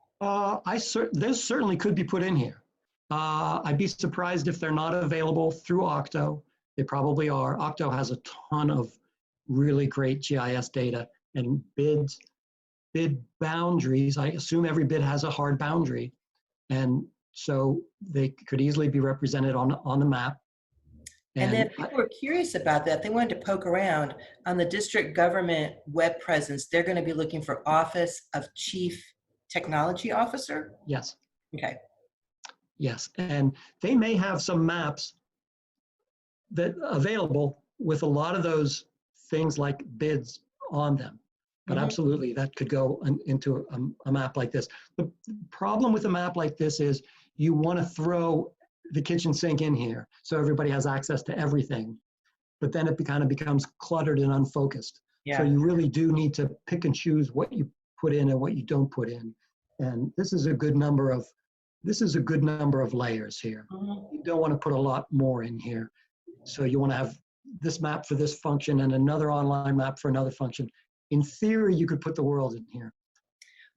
Those certainly could be put in here. I'd be surprised if they're not available through Octo. They probably are. Octo has a ton of really great GIS data and bid boundaries. I assume every bid has a hard boundary. And so they could easily be represented on the map. And then if people are curious about that, they wanted to poke around on the district government web presence. They're going to be looking for Office of Chief Technology Officer. Yes. Okay. Yes, and they may have some maps that available with a lot of those things like bids on them. But absolutely, that could go into a map like this. The problem with a map like this is you want to throw the kitchen sink in here so everybody has access to everything, but then it kind of becomes cluttered and unfocused. Yeah. So you really do need to pick and choose what you put in and what you don't put in. And this is a good number of layers here. You don't want to put a lot more in here. So you want to have this map for this function and another online map for another function. In theory, you could put the world in here.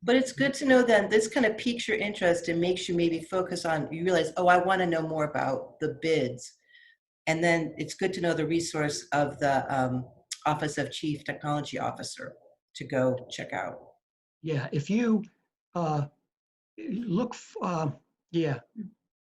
But it's good to know that this kind of piques your interest and makes you maybe focus on, you realize, oh, I want to know more about the bids. And then it's good to know the resource of the Office of Chief Technology Officer to go check out. Yeah, if you look,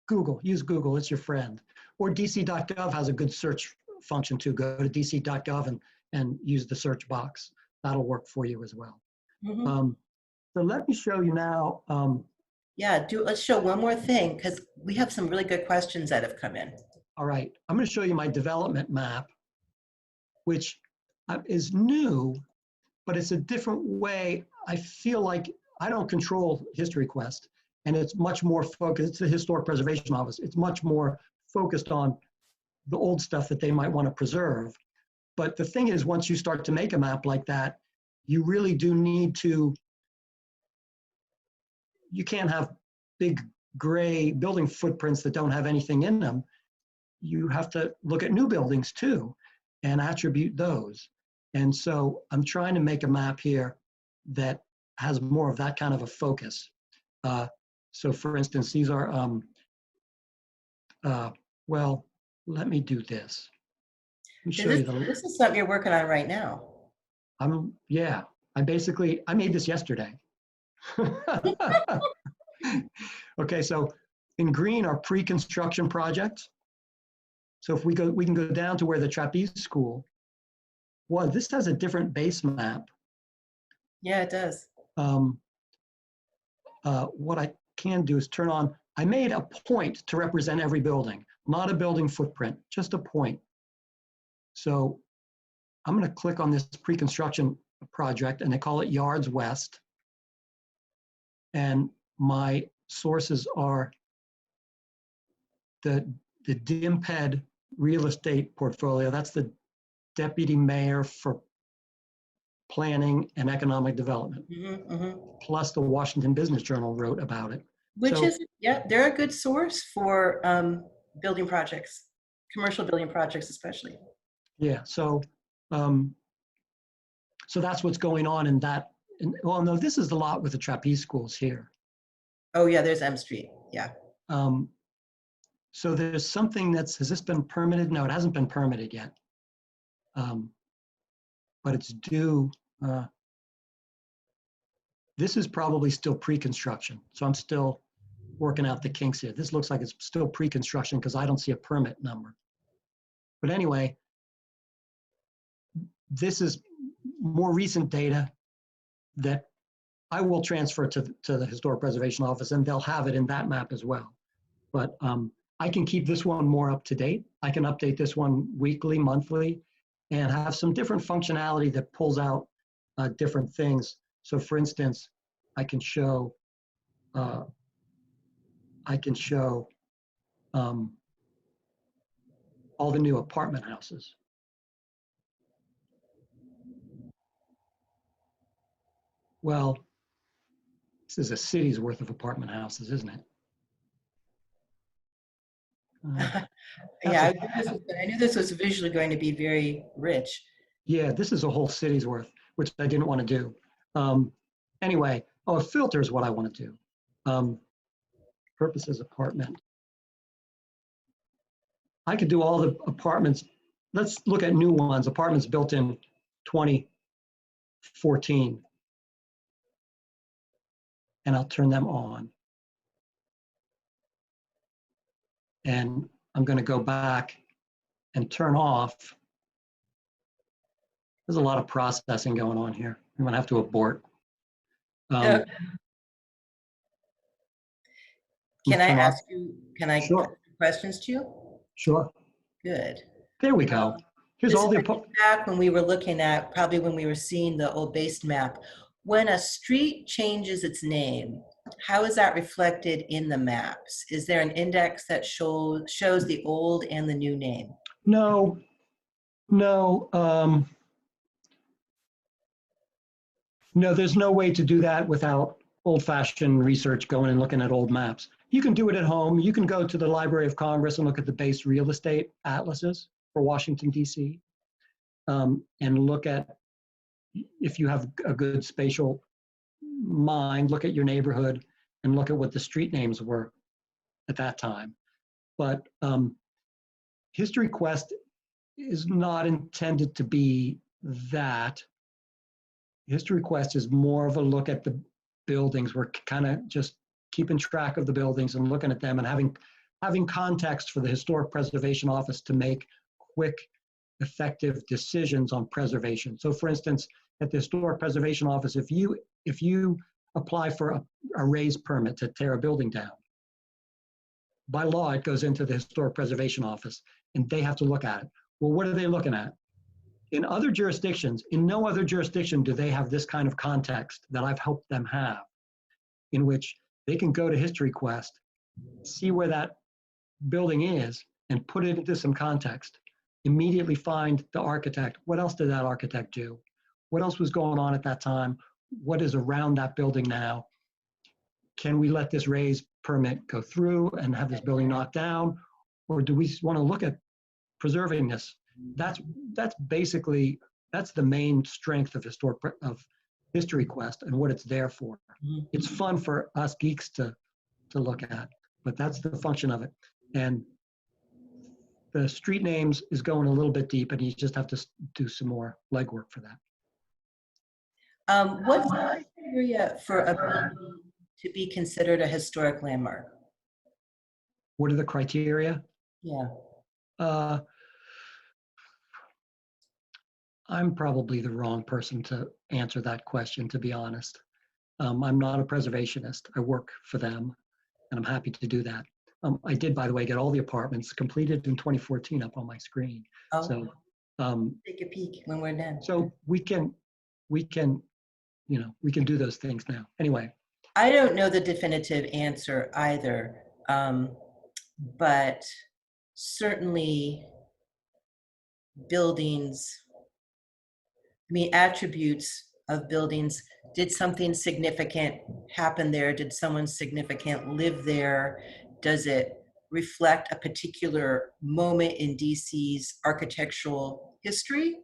Google, use Google, it's your friend. Or dc.gov has a good search function too. Go to dc.gov and use the search box. That'll work for you as well. So let me show you now. Let's show one more thing because we have some really good questions that have come in. All right, I'm going to show you my development map, which is new, but it's a different way. I feel like I don't control HistoryQuest, and it's much more focused. It's the Historic Preservation Office. It's much more focused on the old stuff that they might want to preserve. But the thing is, once you start to make a map like that, you really do need to, you can't have big gray building footprints that don't have anything in them. You have to look at new buildings too and attribute those. And so I'm trying to make a map here that has more of that kind of a focus. So for instance, these are, well, let me do this. Let me show you This is something you're working on right now. Yeah, I made this yesterday. Okay, so in green are pre-construction projects. So if we can go down to where the Trapeze School was. This has a different base map. Yeah, it does. What I can do is turn on, I made a point to represent every building, not a building footprint, just a point. So I'm going to click on this pre-construction project, and they call it Yards West. And my sources are the DIMPED real estate portfolio. That's the deputy mayor for planning and economic development. Plus the Washington Business Journal wrote about it. They're a good source for building projects, commercial building projects especially. Yeah, so that's what's going on in that. Well, no, this is a lot with the Trapeze schools here. Oh yeah, there's M Street, yeah. So there's something has this been permitted? No, it hasn't been permitted yet. But it's due, this is probably still pre-construction. So I'm still working out the kinks here. This looks like it's still pre-construction because I don't see a permit number. But anyway, this is more recent data that I will transfer to the Historic Preservation Office, and they'll have it in that map as well. But I can keep this one more up to date. I can update this one weekly, monthly, and have some different functionality that pulls out different things. So for instance, I can show I can show all the new apartment houses. Well, this is a city's worth of apartment houses, isn't it? Yeah, I knew this was visually going to be very rich. Yeah, this is a whole city's worth, which I didn't want to do. Anyway, a filter is what I want to do. Purposes apartment. I could do all the apartments. Let's look at new ones, apartments built in 2014. And I'll turn them on. And I'm going to go back and turn off. There's a lot of processing going on here. I'm going to have to abort. Can I ask off. you, can I Sure. put questions to you? Sure. Good. There we go. Here's This all the back when we were looking at, probably when we were seeing the old based map, when a street changes its name, how is that reflected in the maps? Is there an index that shows the old and the new name? No. No, there's no way to do that without old-fashioned research going and looking at old maps. You can do it at home. You can go to the Library of Congress and look at the base real estate atlases for Washington, D.C., and look at, if you have a good spatial mind, look at your neighborhood and look at what the street names were at that time. But History Quest is not intended to be that. History Quest is more of a look at the buildings. We're kind of just keeping track of the buildings and looking at them and having context for the Historic Preservation Office to make quick, effective decisions on preservation. So for instance, at the Historic Preservation Office, if you apply for a raise permit to tear a building down, by law, it goes into the Historic Preservation Office and they have to look at it. Well, what are they looking at? In other jurisdictions, in no other jurisdiction do they have this kind of context that I've helped them have, in which they can go to History Quest, see where that building is, and put it into some context. Immediately find the architect. What else did that architect do? What else was going on at that time? What is around that building now? Can we let this raise permit go through and have this building knocked down? Or do we want to look at preserving this? That's basically, that's the main strength of History Quest and what it's there for. It's fun for us geeks to look at, but that's the function of it. And the street names is going a little bit deep, and you just have to do some more legwork for that. What's the criteria for a building to be considered a historic landmark? What are the criteria? Yeah. I'm probably the wrong person to answer that question, to be honest. I'm not a preservationist. I work for them, and I'm happy to do that. I did, by the way, get all the apartments completed in 2014 up on my screen. Oh, So take a peek when we're done. so we can do those things now. Anyway. I don't know the definitive answer either, but certainly buildings, attributes of buildings. Did something significant happen there? Did someone significant live there? Does it reflect a particular moment in DC's architectural history?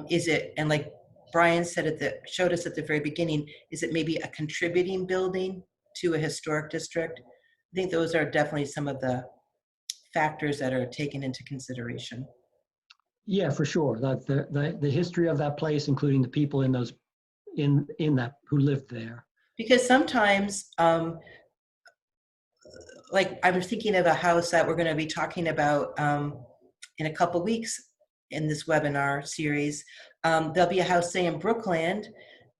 Is it, and like Brian said showed us at the very beginning, is it maybe a contributing building to a historic district? I think those are definitely some of the factors that are taken into consideration. Yeah, for sure. The history of that place, including the people in those in that who lived there. Because sometimes, like I'm thinking of a house that we're going to be talking about in a couple weeks in this webinar series. There'll be a house, say in Brookland,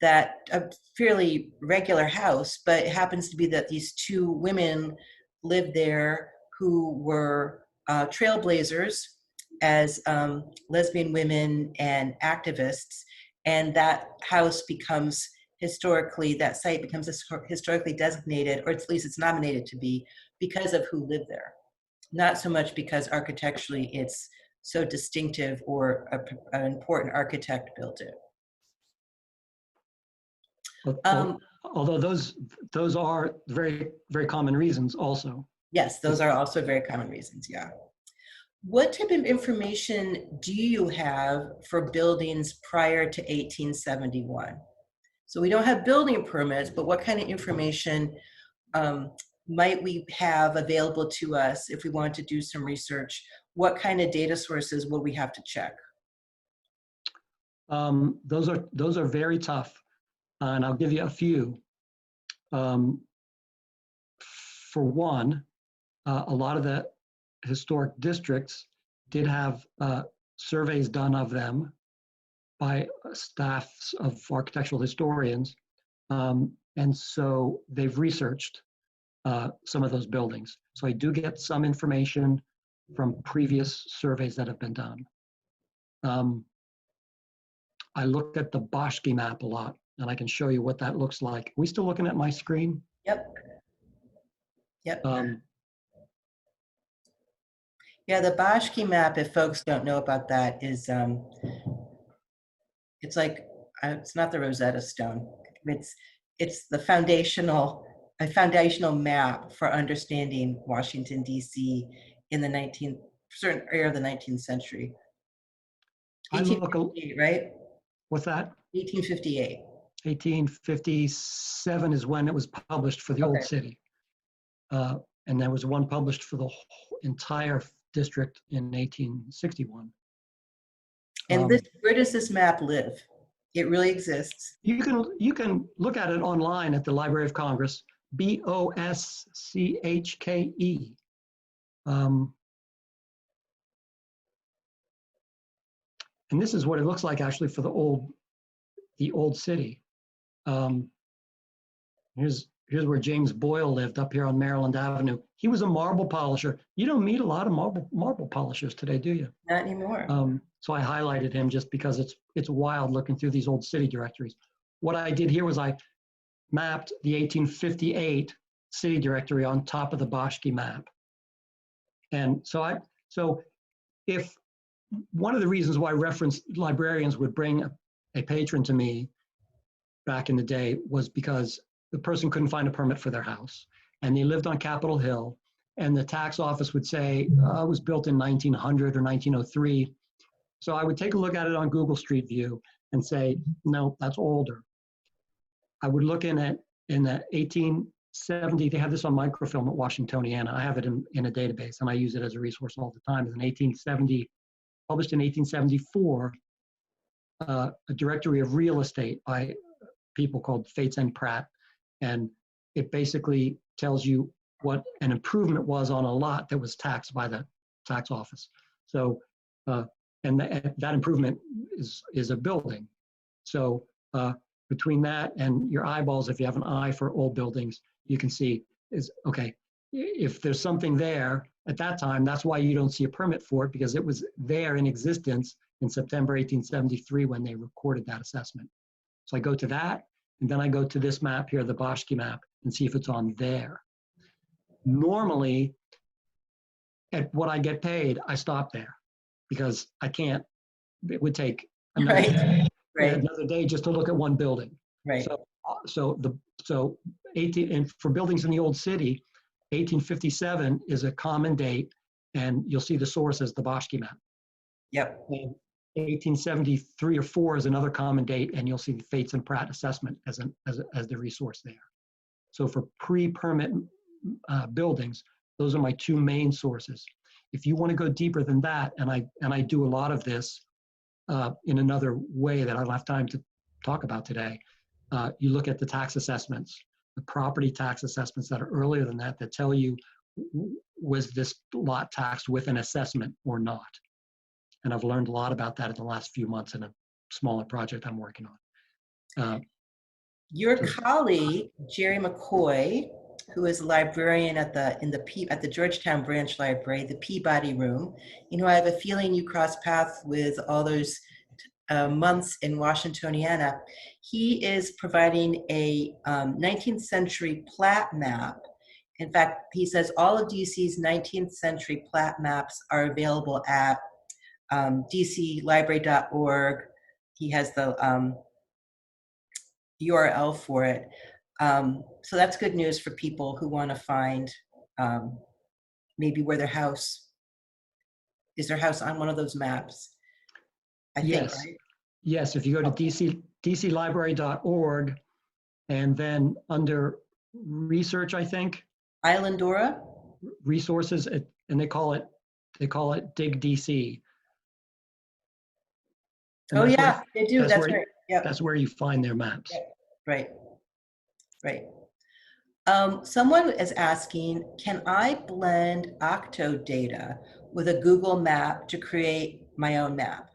that a fairly regular house, but it happens to be that these two women lived there who were trailblazers as lesbian women and activists, and that house becomes historically, that site becomes historically designated, or at least it's nominated to be, because of who lived there. Not so much because architecturally it's so distinctive or an important architect built it. Although those are very, very common reasons also. Yes, those are also very common reasons, yeah. What type of information do you have for buildings prior to 1871? So we don't have building permits, but what kind of information might we have available to us if we want to do some research? What kind of data sources will we have to check? Those are very tough, and I'll give you a few. For one, a lot of the historic districts did have surveys done of them by staffs of architectural historians, and so they've researched some of those buildings. So I do get some information from previous surveys that have been done. I look at the Bosque Map a lot, and I can show you what that looks like. Are we still looking at my screen? Yep. Yeah, the Bosque Map, if folks don't know about that, is it's like it's not the Rosetta Stone. It's the foundational map for understanding Washington D.C. in the certain area of the 19th century. 1858, right? What's that? 1858. 1857 is when it was published for the old city. And there was one published for the whole entire district in 1861. And where does this map live? It really exists. You can look at it online at the Library of Congress, BOSCHKE. And this is what it looks like actually for the old city. Here's where James Boyle lived, up here on Maryland Avenue. He was a marble polisher. You don't meet a lot of marble polishers today, do you? Not anymore. So I highlighted him just because it's wild looking through these old city directories. What I did here was I mapped the 1858 city directory on top of the Bosque Map. And so if one of the reasons why reference librarians would bring a patron to me back in the day was because the person couldn't find a permit for their house, and they lived on Capitol Hill, and the tax office would say it was built in 1900 or 1903. So I would take a look at it on Google Street View and say, no, that's older. I would look in the 1870, they have this on microfilm at Washingtoniana. I have it in a database, and I use it as a resource all the time. It's an 1870, published in 1874, a directory of real estate by people called Fates and Pratt. And it basically tells you what an improvement was on a lot that was taxed by the tax office. So, and that improvement is a building. So between that and your eyeballs, if you have an eye for old buildings, you can see okay, if there's something there at that time, that's why you don't see a permit for it, because it was there in existence in September 1873 when they recorded that assessment. So I go to that, and then I go to this map here, the Bosque Map, and see if it's on there. Normally, at what I get paid, I stop there because I can't, it would take another, another day just to look at one building. Right. So and for buildings in the old city, 1857 is a common date, and you'll see the source as the Bosque Map. Yep. And 1873 or 4 is another common date, and you'll see the Fates and Pratt assessment as the resource there. So for pre-permit buildings, those are my two main sources. If you want to go deeper than that, and I do a lot of this in another way that I don't have time to talk about today, you look at the tax assessments, the property tax assessments that are earlier than that tell you, was this lot taxed with an assessment or not? And I've learned a lot about that in the last few months in a smaller project I'm working on. Your colleague, Jerry McCoy, who is a librarian at the Georgetown Branch Library, the Peabody Room, I have a feeling you cross paths with all those months in Washingtoniana. He is providing a 19th century plat map. In fact, he says all of DC's 19th century plat maps are available at dclibrary.org. He has the URL for it. So that's good news for people who want to find maybe where their house is on one of those maps. I think, Yes. right? Yes, if you go to dclibrary.org and then under research, I think, Islandora? resources, and they call it Dig DC. And Oh that's yeah, where, they do, that's that's where, right. Yep, that's where you find their maps. yep, right, right. Someone is asking, can I blend Octo data with a Google map to create my own map?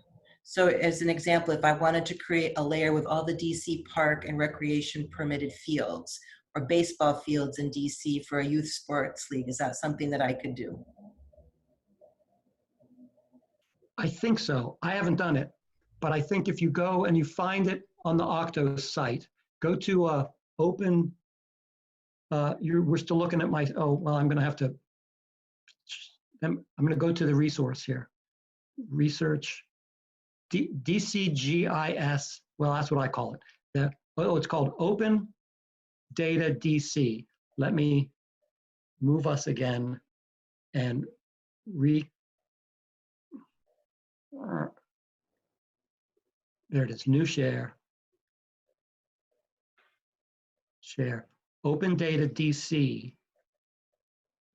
So as an example, if I wanted to create a layer with all the DC park and recreation permitted fields or baseball fields in DC for a youth sports league, is that something that I could do? I think so. I haven't done it, but I think if you go and you find it on the Octo site, go to open, we're still looking at my, oh, well, I'm going to have to, I'm going to go to the resource here. Research, DCGIS, well, that's what I call it. It's called Open Data DC. Let me move us again and there it is, new share, Open Data DC.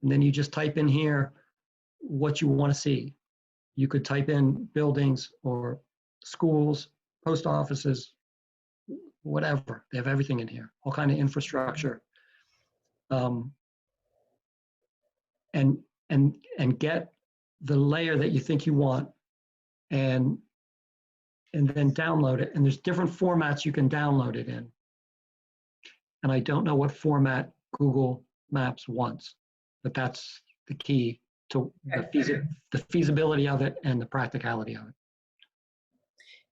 And then you just type in here what you want to see. You could type in buildings or schools, post offices, whatever. They have everything in here, all kind of infrastructure. And get the layer that you think you want, and then download it. And there's different formats you can download it in. And I don't know what format Google Maps wants, but that's the key to the feasibility of it and the practicality of it.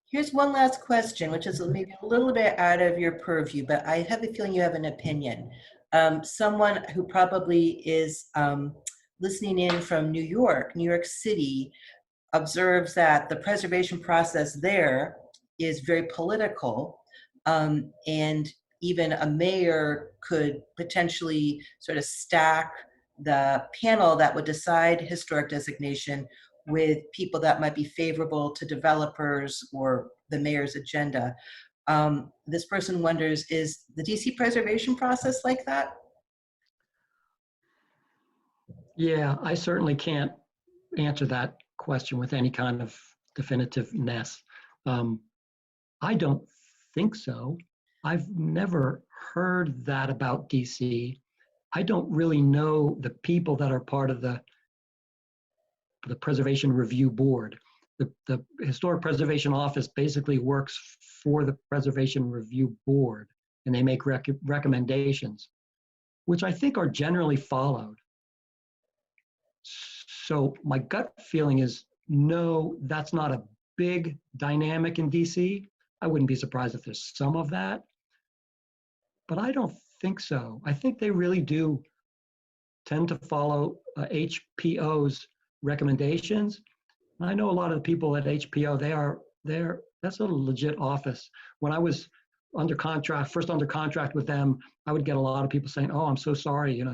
Here's one last question, which is maybe a little bit out of your purview, but I have a feeling you have an opinion. Someone who probably is listening in from New York City, observes that the preservation process there is very political, and even a mayor could potentially sort of stack the panel that would decide historic designation with people that might be favorable to developers or the mayor's agenda. This person wonders, is the DC preservation process like that? Yeah, I certainly can't answer that question with any kind of definitiveness. I don't think so. I've never heard that about DC. I don't really know the people that are part of the Preservation Review Board. The Historic Preservation Office basically works for the Preservation Review Board, and they make recommendations, which I think are generally followed. So my gut feeling is, no, that's not a big dynamic in DC. I wouldn't be surprised if there's some of that, but I don't think so. I think they really do tend to follow HPO's recommendations. And I know a lot of the people at HPO, that's a legit office. When I was first under contract with them, I would get a lot of people saying, "Oh, I'm so sorry, you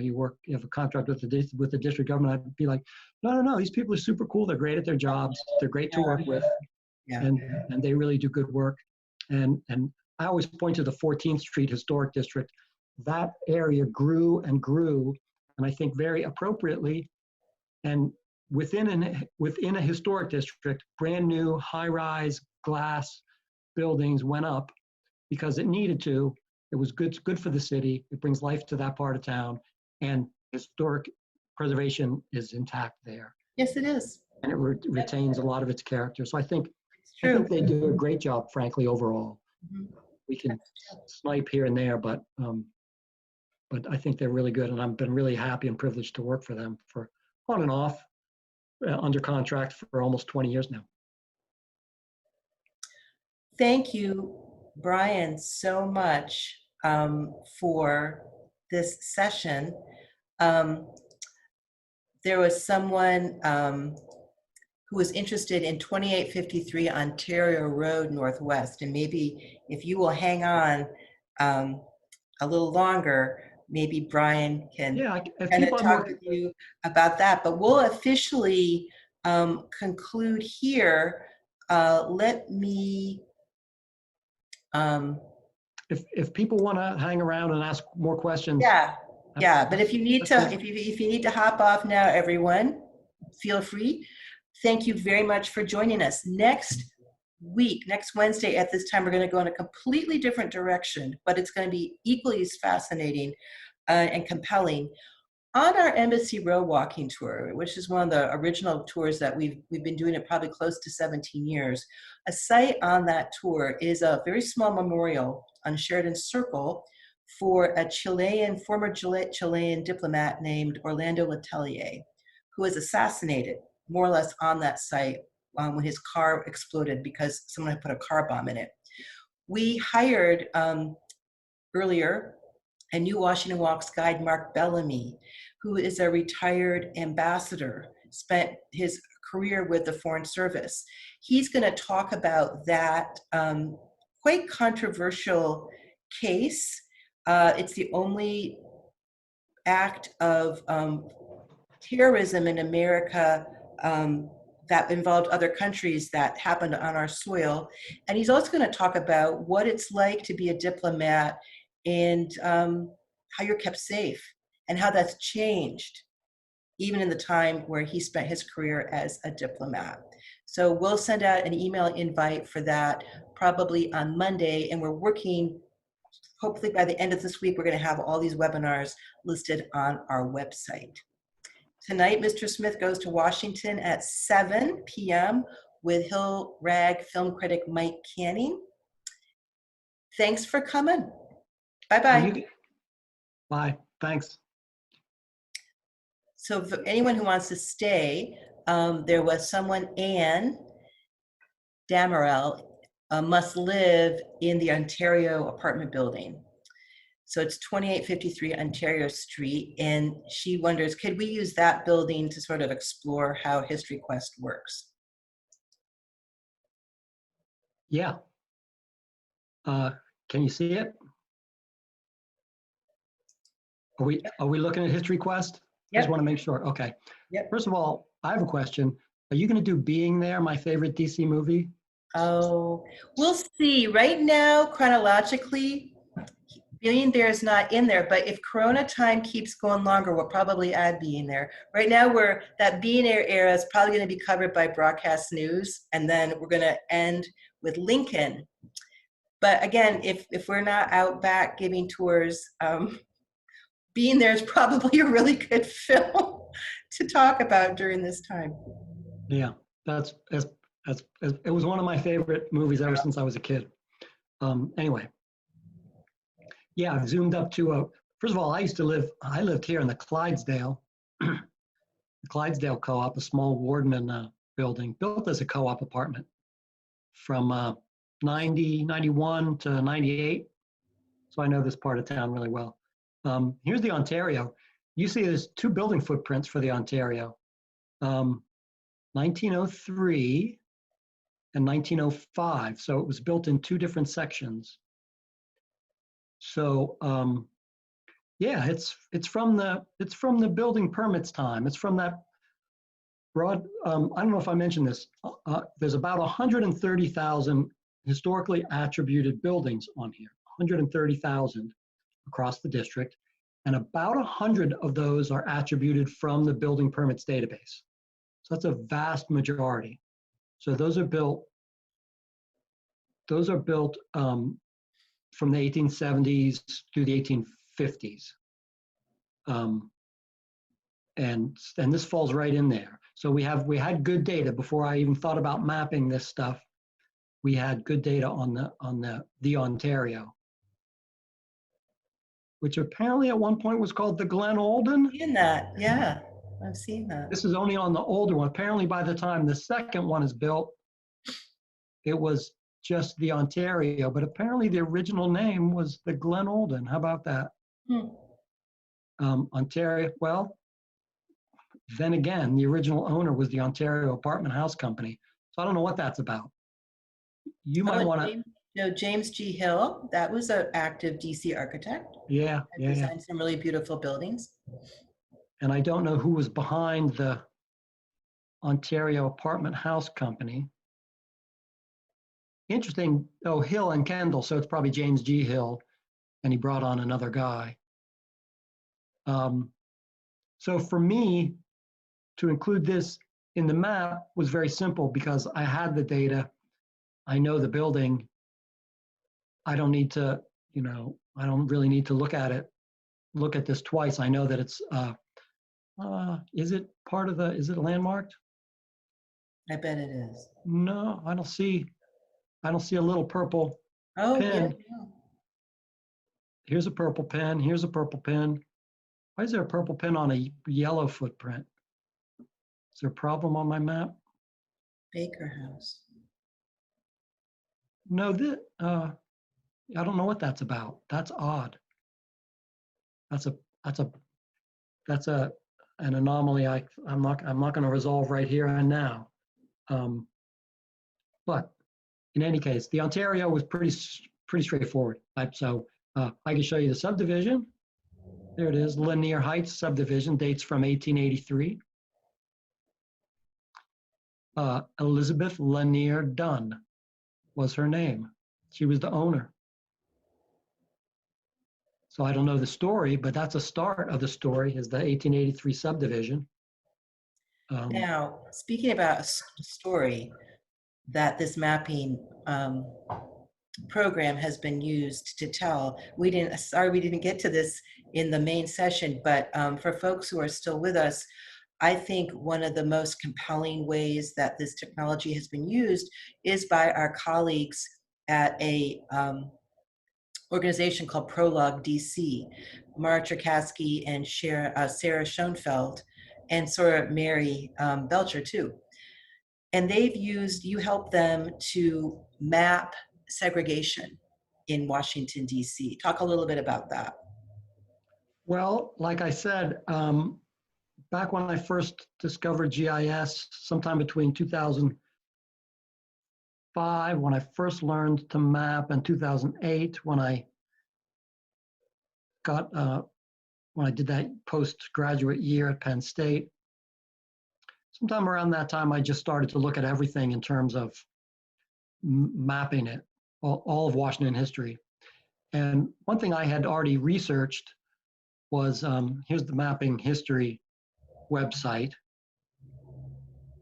have a contract with the district government." I'd be like, no, these people are super cool. They're great at their jobs. They're great to work with, and they really do good work. And I always point to the 14th Street Historic District. That area grew and grew, and I think very appropriately. And within a historic district, brand new high-rise glass buildings went up because it needed to. It was good for the city. It brings life to that part of town, and historic preservation is intact there. Yes, it is. And it retains a lot of its character. So I think they do a great job, frankly, overall. Mm-hmm. We can snipe here and there, but I think they're really good, and I've been really happy and privileged to work for them for on and off, under contract for almost 20 years now. Thank you, Brian, so much for this session. Um, there was someone who was interested in 2853 Ontario Road Northwest, and maybe if you will hang on a little longer, maybe Brian can Yeah, if kind of people have talk more, with you about that. But we'll officially conclude here. Let me if people want to hang around and ask more questions, yeah, yeah. But if you need that's to, cool. if you need to hop off now, everyone, feel free. Thank you very much for joining us. Next week, next Wednesday at this time, we're going to go in a completely different direction, but it's going to be equally as fascinating and compelling. On our Embassy Row walking tour, which is one of the original tours that we've been doing it probably close to 17 years, a site on that tour is a very small memorial on Sheridan Circle for a former Chilean diplomat named Orlando Letelier, who was assassinated more or less on that site when his car exploded because someone had put a car bomb in it. We hired earlier a new Washington Walks guide, Mark Bellamy, who is a retired ambassador, spent his career with the Foreign Service. He's going to talk about that quite controversial case. It's the only act of terrorism in America that involved other countries that happened on our soil. And he's also going to talk about what it's like to be a diplomat and how you're kept safe and how that's changed even in the time where he spent his career as a diplomat. So we'll send out an email invite for that probably on Monday, and we're working, hopefully by the end of this week, we're going to have all these webinars listed on our website. Tonight, Mr. Smith goes to Washington at 7 p.m. with Hill Rag film critic Mike Canning. Thanks for coming. Bye-bye. Bye. Thanks. So for anyone who wants to stay, there was someone, Anne Damerel, must live in the Ontario apartment building. So it's 2853 Ontario Street, and she wonders, could we use that building to sort of explore how HistoryQuest works? Yeah. Can you see it? Are we looking at HistoryQuest? I just want to make sure. Okay. Yep. First of all, I have a question. Are you going to do Being There, my favorite DC movie? Oh, we'll see. Right now, chronologically, Being There is not in there, but if Corona time keeps going longer, we'll probably add Being There. Right now, that Being There era is probably going to be covered by broadcast news, and then we're going to end with Lincoln. But again, if we're not out back giving tours, Being There is probably a really good film to talk about during this time. Yeah, it was one of my favorite movies ever since I was a kid. Anyway, yeah, I've zoomed up to first of all, I lived here in the Clydesdale, the Clydesdale Co-op, a small Wardman building built as a co-op apartment from 91 to 98. So I know this part of town really well. Here's the Ontario. You see there's two building footprints for the Ontario. 1903 and 1905. So it was built in two different sections. So yeah, it's from the building permits time. It's from that broad. I don't know if I mentioned this. There's about 130,000 historically attributed buildings on here. 130,000 across the district, and about 100 of those are attributed from the building permits database. So that's a vast majority. So those are built from the 1870s through the 1850s. And this falls right in there. So we had good data before I even thought about mapping this stuff. We had good data on the Ontario, which apparently at one point was called the Glen Alden. I've seen that, yeah, I've seen that. This is only on the older one. Apparently by the time the second one is built, it was just the Ontario, but apparently the original name was the Glen Olden. How about that? Hmm. Ontario, well, then again, the original owner was the Ontario Apartment House Company. So I don't know what that's about. You might Oh, want to, James, James G. Hill, that was an active DC architect. yeah, And yeah, yeah. designed some really beautiful buildings. And I don't know who was behind the Ontario Apartment House Company. Interesting. Oh, Hill and Kendall. So it's probably James G. Hill, and he brought on another guy. So for me, to include this in the map was very simple because I had the data. I know the building. I don't need to, I don't really need to look at this twice. I know that it's, is it part of is it landmarked? I bet it is. No, I don't see a little purple Oh, yeah. pin. Here's a purple pin. Here's a purple pin. Why is there a purple pin on a yellow footprint? Is there a problem on my map? Baker House. No, I don't know what that's about. That's odd. That's an anomaly. I'm not going to resolve right here and now. But in any case, the Ontario was pretty straightforward. So I can show you the subdivision. There it is, Lanier Heights subdivision, dates from 1883. Elizabeth Lanier Dunn was her name. She was the owner. So I don't know the story, but that's a start of the story, is the 1883 subdivision. Now, speaking about a story that this mapping program has been used to tell, we didn't get to this in the main session, but for folks who are still with us, I think one of the most compelling ways that this technology has been used is by our colleagues at a organization called Prologue DC, Mara Cherkasky and Sarah Schoenfeld, and sort of Mary Belcher too. And you help them to map segregation in Washington, DC. Talk a little bit about that. Well, like I said, back when I first discovered GIS, sometime between 2005, when I first learned to map, and 2008, when I did that postgraduate year at Penn State, sometime around that time, I just started to look at everything in terms of mapping it, all of Washington history. And one thing I had already researched was, here's the mapping history website.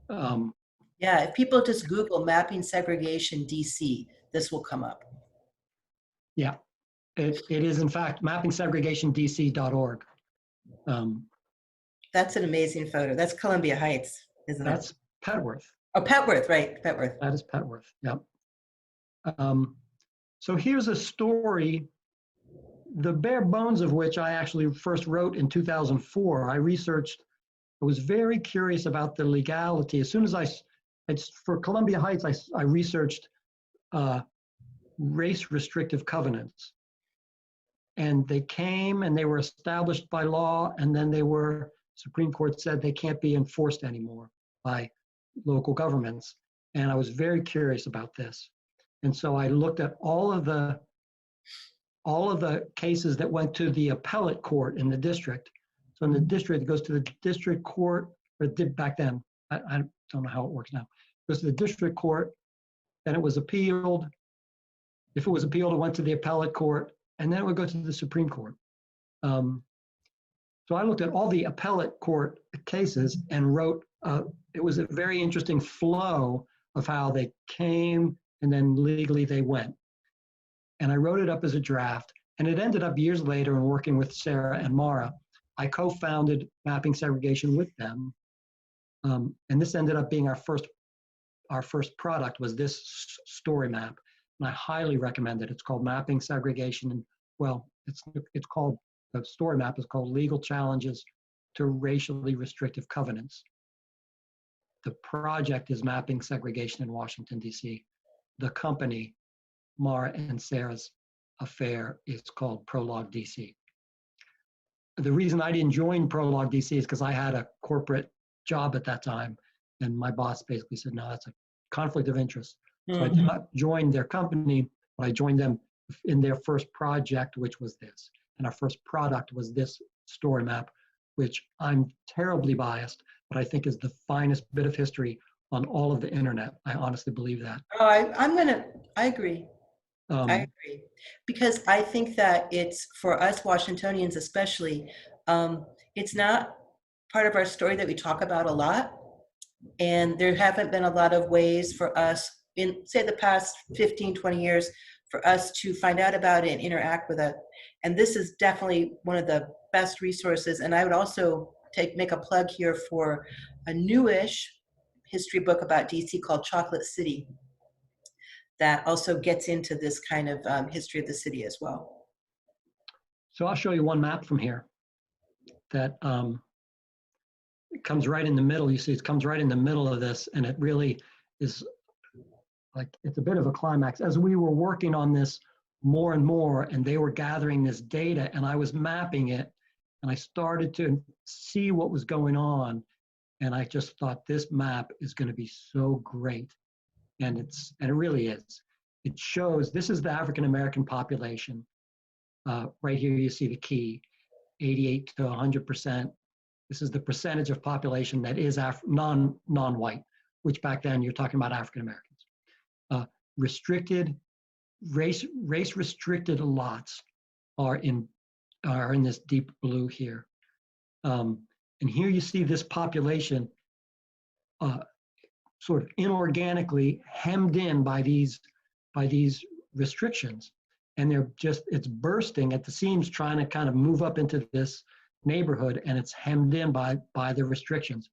Yeah, if people just Google mapping segregation DC, this will come up. Yeah, it is in fact mappingsegregationdc.org. That's an amazing photo. That's Columbia Heights, isn't it? That's Petworth. Oh, Petworth, right, Petworth. That is Petworth, yep. So here's a story, the bare bones of which I actually first wrote in 2004. I was very curious about the legality. As soon as for Columbia Heights, I researched race restrictive covenants. And they came and they were established by law, and then Supreme Court said they can't be enforced anymore by local governments. And I was very curious about this. And so I looked at all of the cases that went to the appellate court in the district. So in the district, it goes to the district court, or it did back then. I don't know how it works now. It goes to the district court, then it was appealed. If it was appealed, it went to the appellate court, and then it would go to the Supreme Court. So I looked at all the appellate court cases and wrote, it was a very interesting flow of how they came and then legally they went. And I wrote it up as a draft, and it ended up years later in working with Sarah and Mara. I co-founded Mapping Segregation with them. And this ended up being our first product, was this story map. And I highly recommend it. It's called Mapping Segregation. And well, it's called, the story map is called Legal Challenges to Racially Restrictive Covenants. The project is Mapping Segregation in Washington, DC. the company, Mara and Sarah's affair, is called Prologue DC. The reason I didn't join Prologue DC is because I had a corporate job at that time, and my boss basically said, no, that's a conflict of interest. So I did not join their company, but I joined them in their first project, which was this. And our first product was this story map, which I'm terribly biased, but I think is the finest bit of history on all of the internet. I honestly believe that. Oh, I agree. I agree. Because I think that it's, for us Washingtonians especially, it's not part of our story that we talk about a lot. And there haven't been a lot of ways for us in, say, the past 15, 20 years, for us to find out about it and interact with it. And this is definitely one of the best resources. And I would also make a plug here for a newish history book about DC called Chocolate City, that also gets into this kind of history of the city as well. So I'll show you one map from here that it comes right in the middle. You see, it comes right in the middle of this, and it really is like, it's a bit of a climax. As we were working on this more and more, and they were gathering this data, and I was mapping it, and I started to see what was going on, and I just thought, this map is going to be so great. And it really is. It shows, this is the African-American population. Right here you see the key, 88 to 100%. This is the percentage of population that is non-white, which back then you're talking about African-Americans. Restricted, race-restricted lots are in this deep blue here. And here you see this population sort of inorganically hemmed in by these restrictions, and it's bursting at the seams, trying to kind of move up into this neighborhood, and it's hemmed in by the restrictions.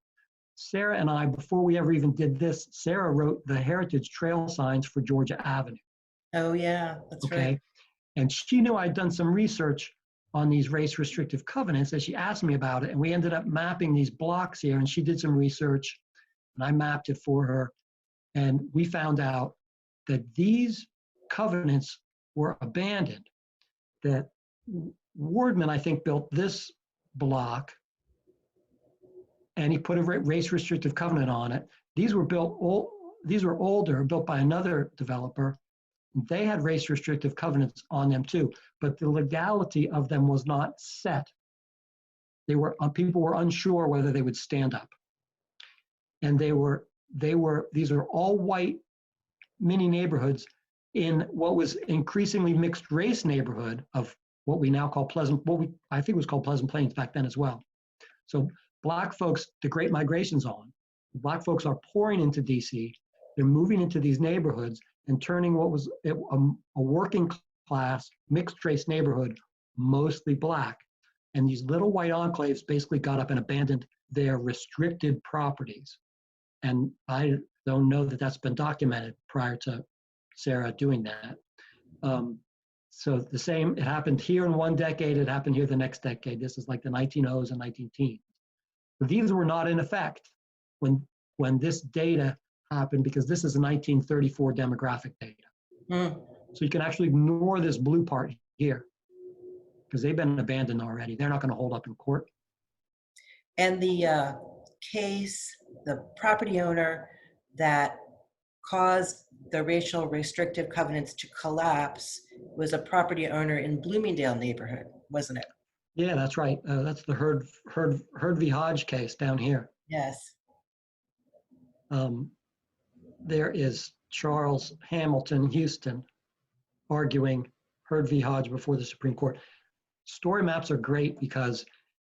Sarah and I, before we ever even did this, Sarah wrote the heritage trail signs for Georgia Avenue. Oh yeah, that's right. And she knew I'd done some research on these race restrictive covenants, and she asked me about it, and we ended up mapping these blocks here, and she did some research, and I mapped it for her, and we found out that these covenants were abandoned, that Wardman, I think, built this block, and he put a race restrictive covenant on it. These were older, built by another developer. They had race restrictive covenants on them too, but the legality of them was not set. People were unsure whether they would stand up. And these are all white mini neighborhoods in what was increasingly mixed race neighborhood of what we now call I think was called Pleasant Plains back then as well. So Black folks, the Great Migration's on. Black folks are pouring into DC. They're moving into these neighborhoods and turning what was a working class mixed race neighborhood mostly Black. And these little white enclaves basically got up and abandoned their restricted properties. And I don't know that that's been documented prior to Sarah doing that. So the same, it happened here in one decade, it happened here the next decade. This is like the 1900s and 1910s. But these were not in effect when this data happened, because this is a 1934 demographic data. So you can actually ignore this blue part here, because they've been abandoned already. They're not going to hold up in court. And the case, the property owner that caused the racial restrictive covenants to collapse was a property owner in Bloomingdale neighborhood, wasn't it? Yeah, that's right. That's the Heard v. Hodge case down here. Yes. There is Charles Hamilton Houston arguing Heard v. Hodge before the Supreme Court. Story maps are great because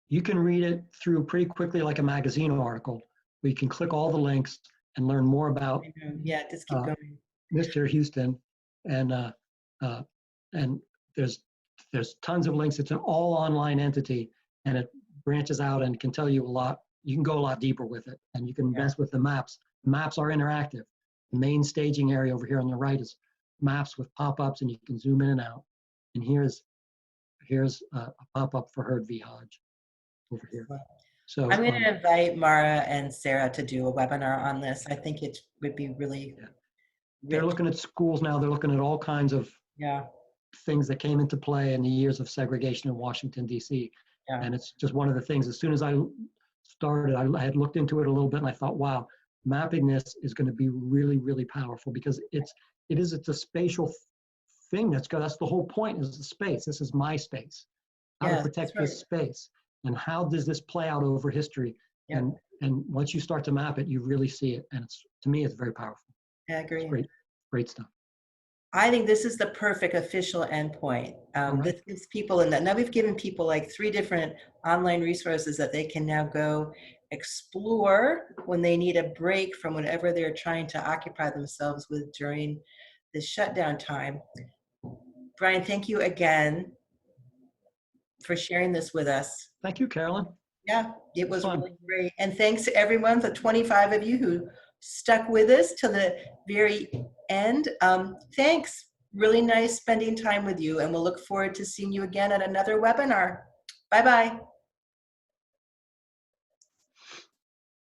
you can read it through pretty quickly like a magazine article, where you can click all the links and learn more about just keep going. Mr. Houston, and there's tons of links. It's an all online entity, and it branches out and can tell you a lot. You can go a lot deeper with it, and you can mess with the maps. The maps are interactive. The main staging area over here on the right is maps with pop-ups, and you can zoom in and out. And here's a pop-up for Heard v. Hodge over here. So I'm going to invite Mara and Sarah to do a webinar on this. I think it would be really they're looking at schools now. They're looking at all kinds of things that came into play in the years of segregation in Washington, D.C. And it's just one of the things. As soon as I started, I had looked into it a little bit, and I thought, wow, mapping this is going to be really, really powerful, because it's a spatial thing. That's the whole point, is the space. This is my space. How to protect this space, and how does this play out over history? And once you start to map it, you really see it, and to me, it's very powerful. I agree. It's great stuff. I think this is the perfect official endpoint. This gives people, and now we've given people like 3 different online resources that they can now go explore when they need a break from whatever they're trying to occupy themselves with during this shutdown time. Brian, thank you again for sharing this with us. Thank you, Carolyn. Yeah, it was really great. And thanks to everyone, the 25 of you who stuck with us till the very end. Thanks. Really nice spending time with you, and we'll look forward to seeing you again at another webinar. Bye-bye.